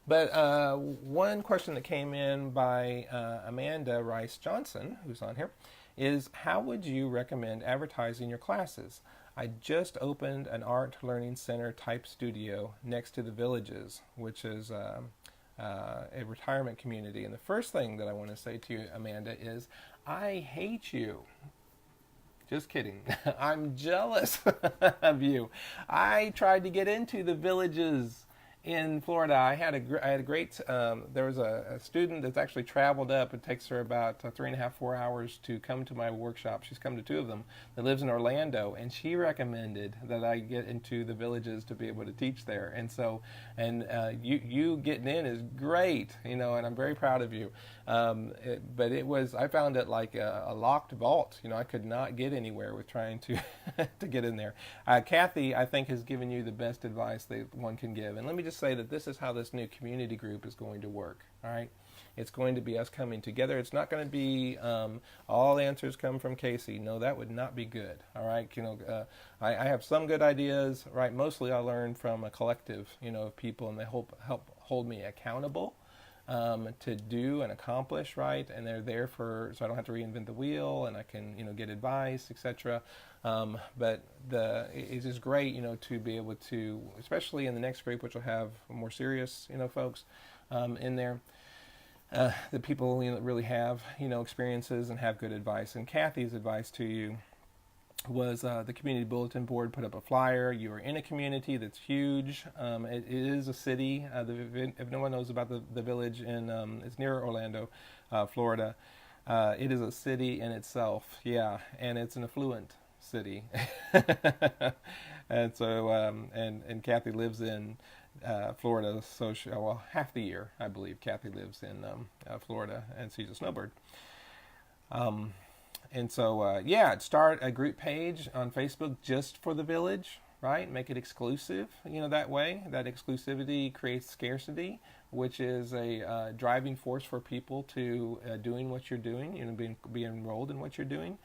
but one question that came in by Amanda Rice Johnson, who's on here, is how would you recommend advertising your classes? I just opened an art learning center type studio next to the Villages, which is a retirement community. And the first thing that I want to say to you, Amanda, is I hate you. Just kidding. I'm jealous of you. I tried to get into the Villages in Florida. I had a great, there was a student that's actually traveled up. It takes her about 3.5, 4 hours to come to my workshop. She's come to 2 of them, that lives in Orlando, and she recommended that I get into the Villages to be able to teach there. And so, you getting in is great, and I'm very proud of you. But I found it like a locked vault. I could not get anywhere with trying to to get in there. Kathy, I think, has given you the best advice that one can give. And let me just say that this is how this new community group is going to work. All right, it's going to be us coming together. It's not going to be all answers come from Casey. No, that would not be good. All right, I have some good ideas. Right, mostly I learn from a collective, of people, and they help hold me accountable to do and accomplish, right? And they're there so I don't have to reinvent the wheel, and I can, get advice, etc. But it is great, to be able to, especially in the next group, which will have more serious, folks in there, that people really have, experiences and have good advice. And Kathy's advice to you was the community bulletin board put up a flyer. You are in a community that's huge. It is a city. If no one knows about the village, it's near Orlando, Florida. It is a city in itself, yeah, and it's an affluent city. And so, and Kathy lives in Florida, so half the year, I believe, Kathy lives in Florida, and she's a snowbird. And so, start a group page on Facebook just for the village, right? Make it exclusive, that way. That exclusivity creates scarcity, which is a driving force for people to doing what you're doing, be enrolled in what you're doing.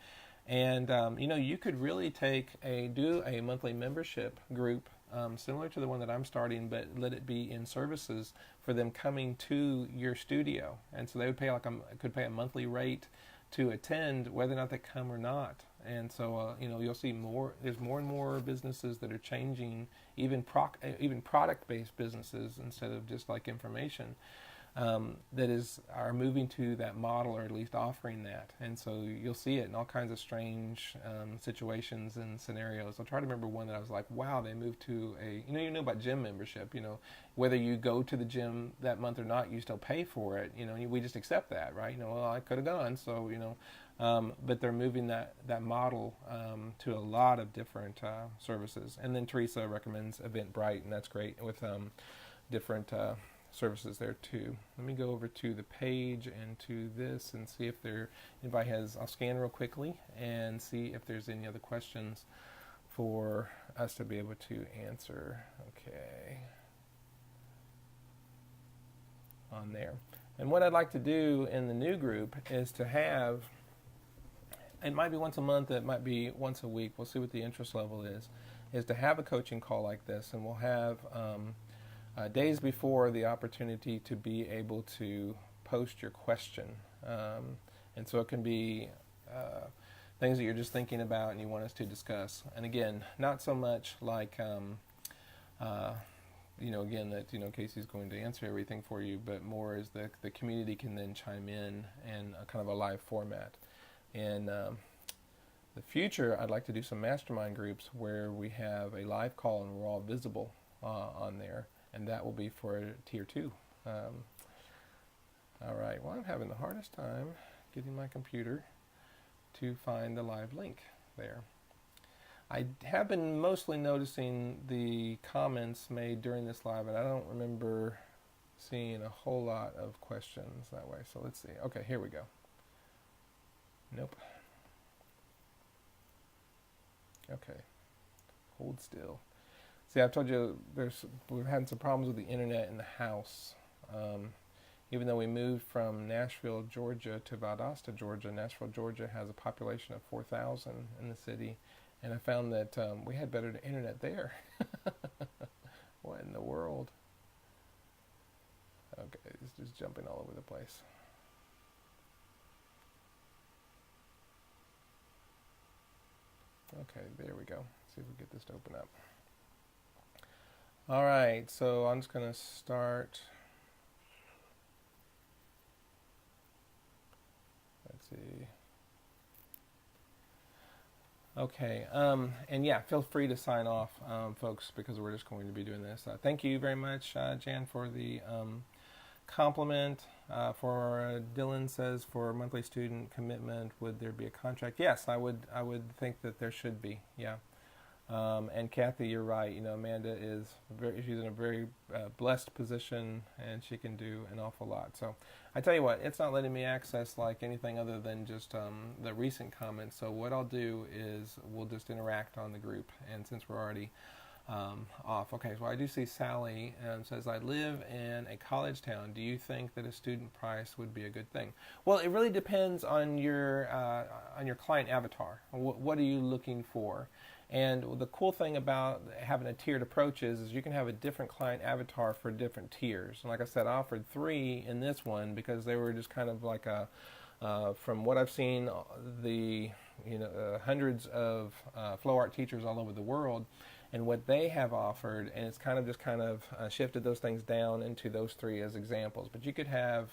And, you could really do a monthly membership group similar to the one that I'm starting, but let it be in services for them coming to your studio. And so they would pay could pay a monthly rate to attend, whether or not they come or not. And so, you'll see there's more and more businesses that are changing, even product-based businesses instead of just like information, are moving to that model, or at least offering that. And so you'll see it in all kinds of strange situations and scenarios. I'll try to remember one that I was like, wow, they moved to you know about gym membership, whether you go to the gym that month or not, you still pay for it, we just accept that, right? Well, I could have gone, so, but they're moving that model to a lot of different services. And then Teresa recommends Eventbrite, and that's great with different services there too. Let me go over to the page and to this and see if anybody has. I'll scan real quickly and see if there's any other questions for us to be able to answer. Okay, on there. And what I'd like to do in the new group is to have, it might be once a month, it might be once a week, we'll see what the interest level is to have a coaching call like this, and we'll have days before the opportunity to be able to post your question. And so it can be things that you're just thinking about and you want us to discuss. And again, not so much like, again, that, Casey's going to answer everything for you, but more as the community can then chime in kind of a live format. In the future, I'd like to do some mastermind groups where we have a live call and we're all visible on there. And that will be for Tier 2. All right, well, I'm having the hardest time getting my computer to find the live link there. I have been mostly noticing the comments made during this live, and I don't remember seeing a whole lot of questions that way. So let's see. Okay, here we go. Nope. Okay, hold still. See, I've told you we've had some problems with the internet in the house. Even though we moved from Nashville, Georgia to Valdosta, Georgia, Nashville, Georgia has a population of 4,000 in the city. And I found that we had better internet there. What in the world? Okay, it's just jumping all over the place. Okay, there we go. See if we get this to open up. All right, so I'm just going to start. Let's see. Okay, and yeah, feel free to sign off, folks, because we're just going to be doing this. Thank you very much, Jan, for the compliment. For Dylan says, for monthly student commitment, would there be a contract? Yes, I would think that there should be. Yeah. And Kathy, you're right. Amanda she's in a very blessed position, and she can do an awful lot. So I tell you what, it's not letting me access like anything other than just the recent comments. So what I'll do is we'll just interact on the group. And since we're already off, okay. So I do see Sally says, I live in a college town. Do you think that a student price would be a good thing? Well, it really depends on your client avatar. What are you looking for? And the cool thing about having a tiered approach is you can have a different client avatar for different tiers. And like I said, I offered 3 in this one because they were just kind of like from what I've seen, the hundreds of flow art teachers all over the world, and what they have offered, and it's kind of shifted those things down into those 3 as examples. But you could have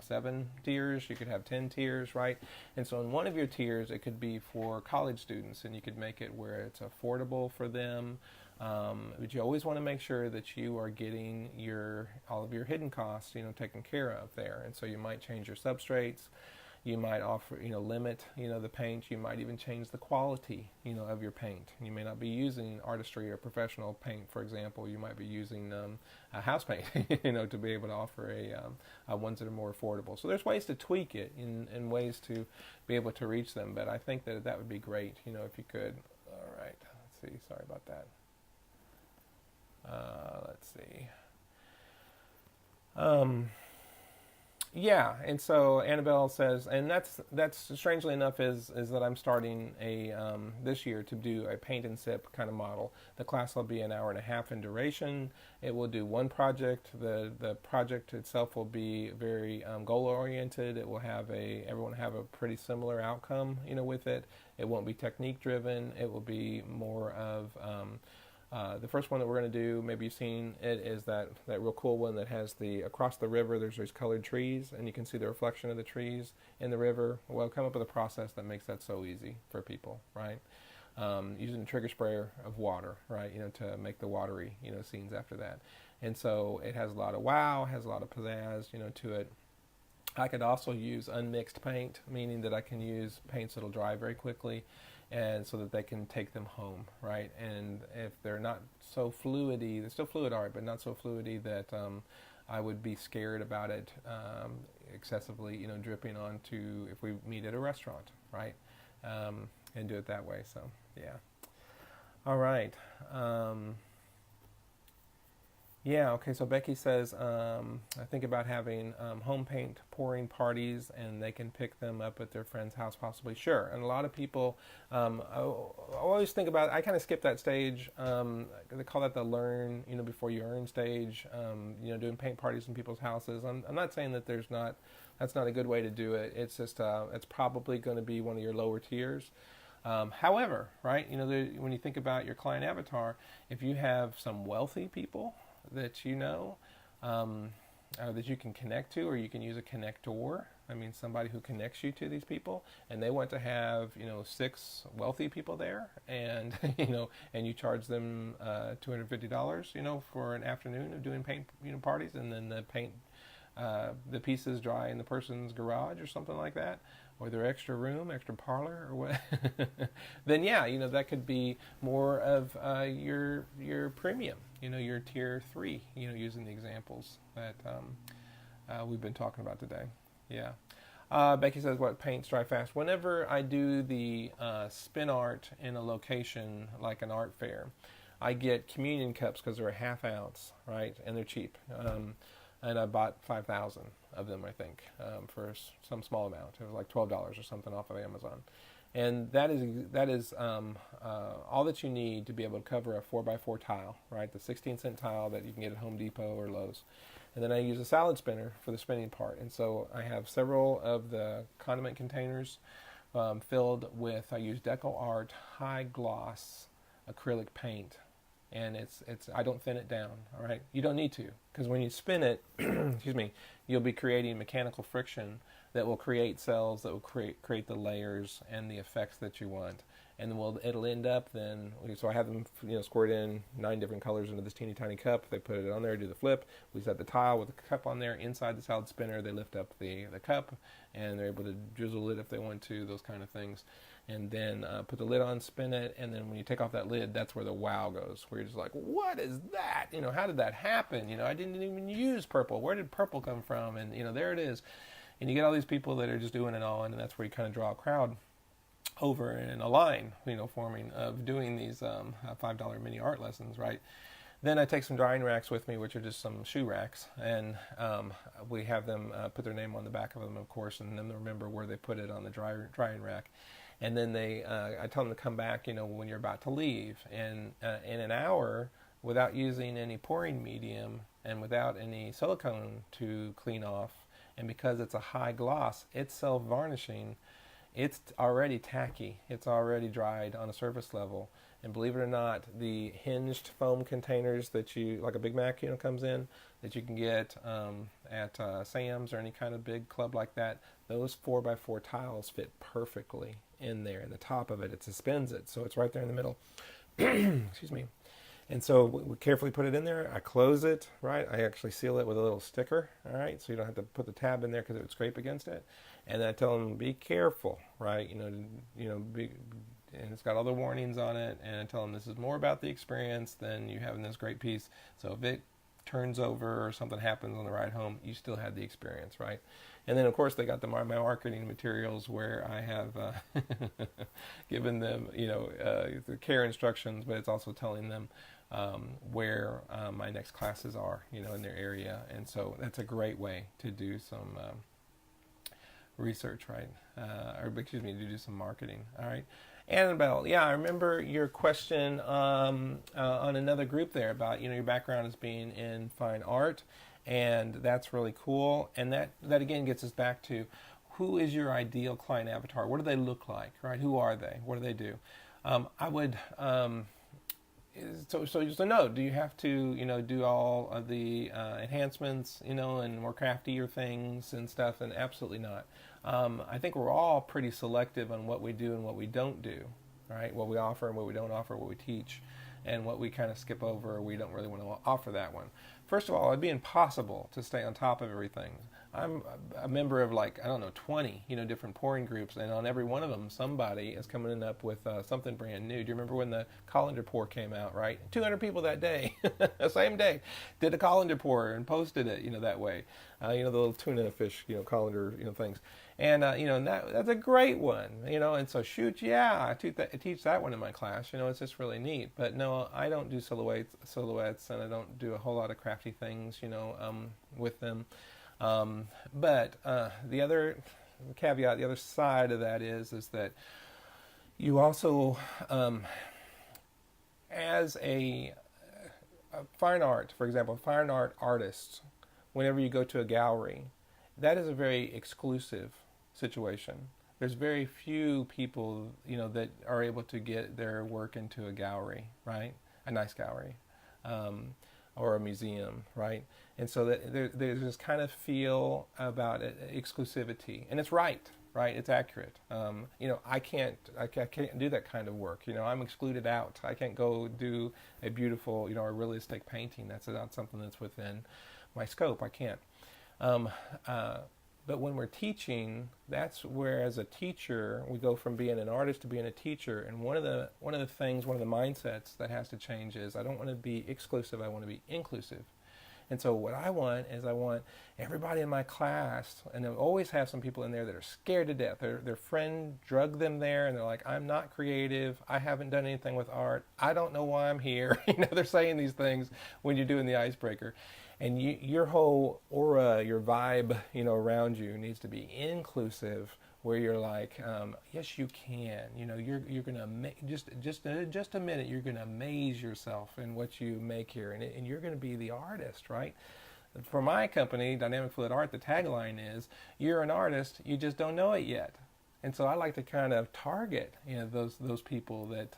7 tiers, you could have 10 tiers, right? And so in one of your tiers, it could be for college students, and you could make it where it's affordable for them. But you always want to make sure that you are getting all of your hidden costs, taken care of there. And so you might change your substrates. You might offer, limit, the paint. You might even change the quality, of your paint. You may not be using artistry or professional paint, for example. You might be using a house paint, to be able to offer ones that are more affordable. So there's ways to tweak it and ways to be able to reach them. But I think that would be great, if you could. All right, let's see. Sorry about that. Let's see. Yeah, and so Annabelle says, and that's strangely enough is that I'm starting a this year to do a paint and sip kind of model. The class will be an hour and a half in duration. It will do one project. The project itself will be very goal oriented. It will have everyone have a pretty similar outcome, with it. It won't be technique driven. It will be more of the first one that we're going to do, maybe you've seen it, is that real cool one that has across the river, there's these colored trees, and you can see the reflection of the trees in the river. Well, come up with a process that makes that so easy for people, right? Using a trigger sprayer of water, right, to make the watery, scenes after that. And so it has a lot of wow, has a lot of pizzazz, to it. I could also use unmixed paint, meaning that I can use paints that'll dry very quickly, and so that they can take them home, right? And if they're not so fluidy, they're still fluid art, but not so fluidy that I would be scared about it excessively, dripping onto if we meet at a restaurant, right? And do it that way. So, yeah. All right. Yeah, okay, so Becky says, I think about having home paint pouring parties, and they can pick them up at their friend's house possibly. Sure, and a lot of people, I always think about, I kind of skip that stage. They call that the learn, before you earn stage, doing paint parties in people's houses. I'm not saying that that's not a good way to do it. It's just, it's probably going to be one of your lower tiers. However, right, when you think about your client avatar, if you have some wealthy people that that you can connect to, or you can use a connector. I mean, somebody who connects you to these people, and they want to have 6 wealthy people there, and and you charge them $250, for an afternoon of doing paint parties, and then the paint the pieces dry in the person's garage or something like that, or their extra room, extra parlor, or what, then yeah, that could be more of your premium, your tier 3, using the examples that we've been talking about today. Yeah. Becky says, what paints dry fast? Whenever I do the spin art in a location like an art fair, I get communion cups because they're a ½ ounce, right? And they're cheap. And I bought 5,000 of them, I think, for some small amount. It was like $12 or something off of Amazon. And that is all that you need to be able to cover a 4x4 tile, right? The 16-cent tile that you can get at Home Depot or Lowe's. And then I use a salad spinner for the spinning part. And so I have several of the condiment containers filled with, I use Deco Art high gloss acrylic paint. And I don't thin it down, all right? You don't need to, because when you spin it, excuse me, you'll be creating mechanical friction that will create cells that will create the layers and the effects that you want. And then it'll end up then, so I have them squirt in 9 different colors into this teeny tiny cup. They put it on there, do the flip. We set the tile with the cup on there. Inside the salad spinner, they lift up the cup, and they're able to drizzle it if they want to, those kind of things. And then put the lid on, spin it, and then when you take off that lid, that's where the wow goes, where you're just like, what is that? How did that happen? I didn't even use purple. Where did purple come from? And, there it is. And you get all these people that are just doing it all, and that's where you kind of draw a crowd over in a line, forming of doing these $5 mini art lessons, right? Then I take some drying racks with me, which are just some shoe racks, and we have them put their name on the back of them, of course, and then remember where they put it on the drying rack. And then I tell them to come back, when you're about to leave. And in an hour, without using any pouring medium and without any silicone to clean off, and because it's a high gloss, it's self-varnishing, it's already tacky. It's already dried on a surface level. And believe it or not, the hinged foam containers that like a Big Mac, comes in, that you can get at Sam's or any kind of big club like that, those 4x4 tiles fit perfectly in there. And the top of it suspends it, so it's right there in the middle. Excuse me. And so we carefully put it in there. I close it, right? I actually seal it with a little sticker, all right? So you don't have to put the tab in there because it would scrape against it. And I tell them, be careful, right? And it's got all the warnings on it. And I tell them this is more about the experience than you having this great piece. So if it turns over or something happens on the ride home, you still had the experience, right? And then, of course, they got my marketing materials where I have given them, the care instructions, but it's also telling them where my next classes are, in their area. And so that's a great way to do some research, right? Or excuse me, to do some marketing. All right. Annabelle, yeah, I remember your question on another group there about, your background as being in fine art, and that's really cool. And that again gets us back to, who is your ideal client avatar? What do they look like, right? Who are they? What do they do? I would, so just a note, do you have to, do all of the enhancements, and more craftier things and stuff? And absolutely not. I think we're all pretty selective on what we do and what we don't do, right? What we offer and what we don't offer, what we teach, and what we kind of skip over, or we don't really want to offer that one. First of all, it'd be impossible to stay on top of everything. I'm a member of 20, different pouring groups, and on every one of them, somebody is coming up with something brand new. Do you remember when the colander pour came out, right? 200 people that day, the same day, did a colander pour and posted it, that way. The little tuna fish, colander, things. And, and that's a great one, and so I teach that one in my class, it's just really neat. But no, I don't do silhouettes, and I don't do a whole lot of crafty things, with them. But the other caveat, the other side of that is that you also, as a fine art, for example, fine art artist, whenever you go to a gallery, that is a very exclusive situation. There's very few people, that are able to get their work into a gallery, right? A nice gallery, or a museum, right? And so there's this kind of feel about it, exclusivity, and it's right? It's accurate. I can't do that kind of work. I'm excluded out. I can't go do a beautiful, a realistic painting. That's not something that's within my scope. I can't. But when we're teaching, that's where, as a teacher, we go from being an artist to being a teacher. And one of the mindsets that has to change is, I don't want to be exclusive. I want to be inclusive. And so what I want everybody in my class, and I always have some people in there that are scared to death. Their friend drugged them there, and they're like, I'm not creative. I haven't done anything with art. I don't know why I'm here. They're saying these things when you're doing the icebreaker. And your whole aura, your vibe, around you needs to be inclusive, where you're like, yes, you can. You're gonna just a minute. You're gonna amaze yourself in what you make here, and you're gonna be the artist, right? For my company, Dynamic Fluid Art, the tagline is, "You're an artist. You just don't know it yet." And so I like to kind of target, those people that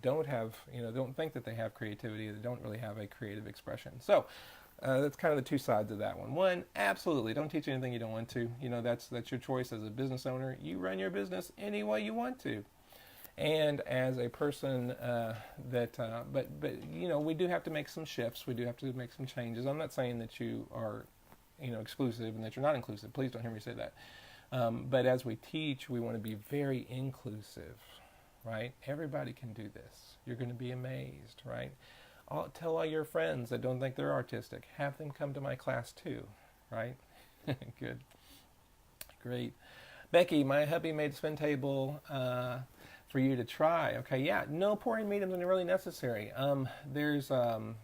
don't have, don't think that they have creativity, that don't really have a creative expression. So. That's kind of the two sides of that one. One, absolutely, don't teach anything you don't want to. That's your choice as a business owner. You run your business any way you want to. And as a person but we do have to make some shifts. We do have to make some changes. I'm not saying that you are, exclusive and that you're not inclusive. Please don't hear me say that. But as we teach, we want to be very inclusive, right? Everybody can do this. You're going to be amazed, right? Tell all your friends that don't think they're artistic. Have them come to my class too, right? Good. Great. Becky, my hubby made a spin table for you to try. Okay, yeah, no pouring mediums when really necessary. There's some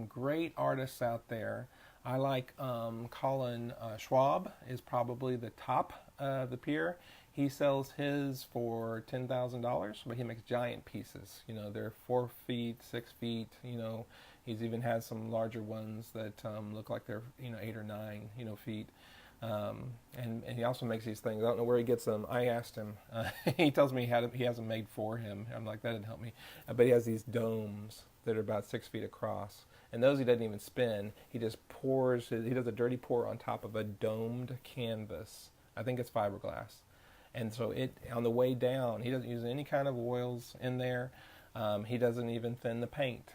great artists out there. I like Colin Schwab is probably the top of the peer. He sells his for $10,000, but he makes giant pieces. They're 4 feet, 6 feet. He's even has some larger ones that look like they're 8 or 9 feet. And he also makes these things. I don't know where he gets them. I asked him. He tells me he has them made for him. I'm like, that didn't help me. But he has these domes that are about 6 feet across. And those he doesn't even spin. He just pours. He does a dirty pour on top of a domed canvas. I think it's fiberglass. And so on the way down, he doesn't use any kind of oils in there. He doesn't even thin the paint,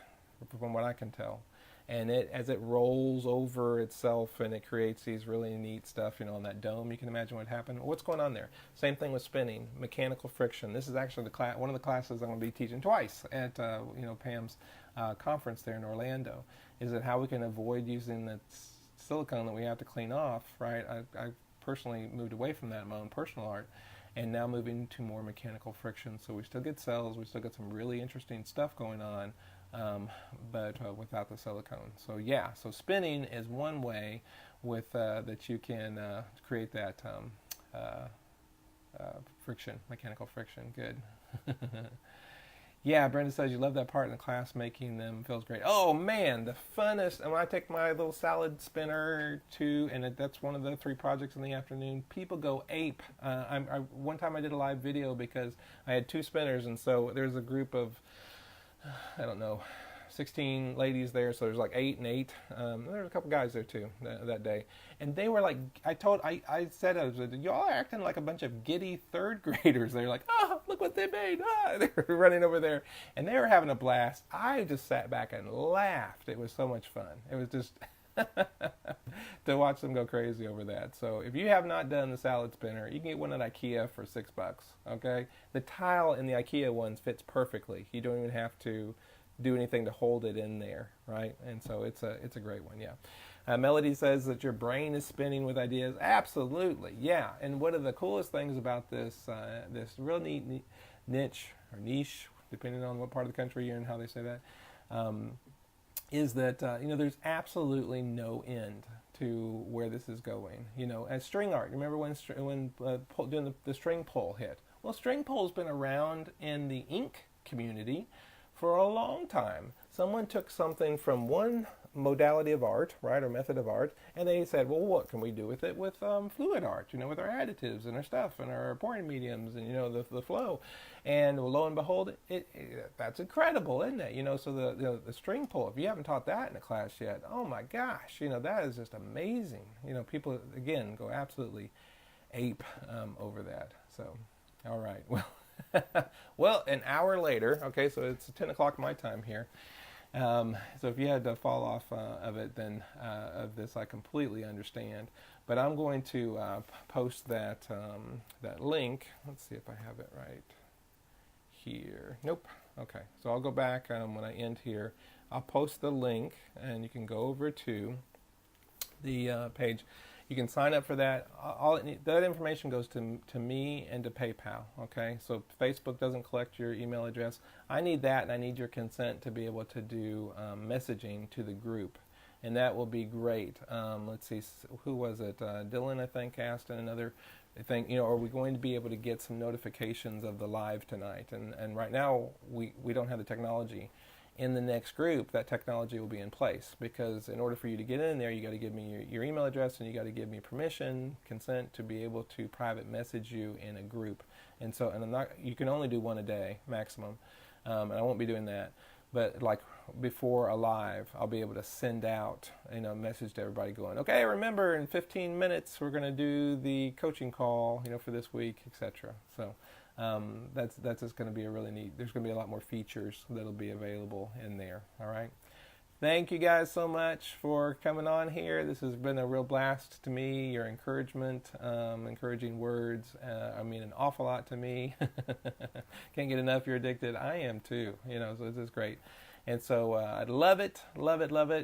from what I can tell. And as it rolls over itself, and it creates these really neat stuff, on that dome, you can imagine what happened. What's going on there? Same thing with spinning, mechanical friction. This is actually one of the classes I'm going to be teaching twice at Pam's conference there in Orlando. Is that how we can avoid using the silicone that we have to clean off, right? I personally moved away from that in my own personal art, and now moving to more mechanical friction. So we still get cells, we still get some really interesting stuff going on, but without the silicone. So yeah, so spinning is one way with that you can create that friction, mechanical friction. Good. Yeah, Brenda says you love that part in the class, making them feels great. Oh man, the funnest! And when I take my little salad spinner to, and that's one of the 3 projects in the afternoon, people go ape. One time I did a live video because I had 2 spinners, and so there's a group of, I don't know, 16 ladies there, so there's like 8 and 8. There were a couple guys there too that day, and they were like, I said, y'all are acting like a bunch of giddy 3rd graders. They're like, oh, look what they made! Ah! They were running over there, and they were having a blast. I just sat back and laughed. It was so much fun. It was just to watch them go crazy over that. So if you have not done the salad spinner, you can get one at IKEA for $6. Okay, the tile in the IKEA ones fits perfectly. You don't even have to do anything to hold it in there, right? And so it's a great one, yeah. Melody says that your brain is spinning with ideas. Absolutely, yeah. And one of the coolest things about this this real neat niche, or niche, depending on what part of the country you're in, how they say that, is that there's absolutely no end to where this is going. As string art, remember when doing the string pull hit? Well, string pull's been around in the ink community for a long time. Someone took something from one modality of art, right, or method of art, and they said, well, what can we do with it with fluid art, with our additives and our stuff and our pouring mediums and, the flow. And lo and behold, that's incredible, isn't it? So the string pull, if you haven't taught that in a class yet, oh my gosh, that is just amazing. People, again, go absolutely ape over that. So, all right, well. Well, an hour later, okay, so it's 10 o'clock my time here. So if you had to fall off of it, then of this, I completely understand. But I'm going to post that link. Let's see if I have it right here. Nope. Okay, so I'll go back when I end here. I'll post the link, and you can go over to the page. You can sign up for that. That information goes to me and to PayPal, okay? So Facebook doesn't collect your email address. I need that, and I need your consent to be able to do messaging to the group, and that will be great. Let's see, who was it? Dylan, I think, asked, and another thing, are we going to be able to get some notifications of the live tonight? And right now, we don't have the technology. In the next group, that technology will be in place, because in order for you to get in there, you got to give me your email address, and you got to give me permission, consent to be able to private message you in a group. And so, you can only do one a day maximum, and I won't be doing that. But like before a live, I'll be able to send out a message to everybody going, okay, remember in 15 minutes we're going to do the coaching call, for this week, etc. So. That's just going to be a really neat. There's going to be a lot more features that'll be available in there. All right. Thank you guys so much for coming on here. This has been a real blast to me. Your encouragement, encouraging words, mean an awful lot to me. Can't get enough. You're addicted. I am too. So this is great. And so I'd love it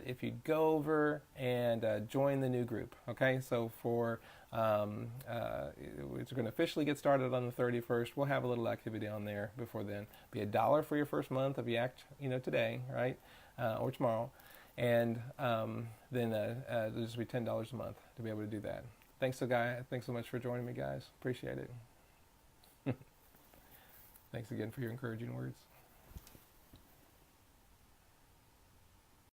if you go over and join the new group. Okay. So for it's going to officially get started on the 31st. We'll have a little activity on there before then. Be $1 for your first month if you act, today, right, or tomorrow, and then it'll just be $10 a month to be able to do that. Thanks so much for joining me, guys. Appreciate it. Thanks again for your encouraging words.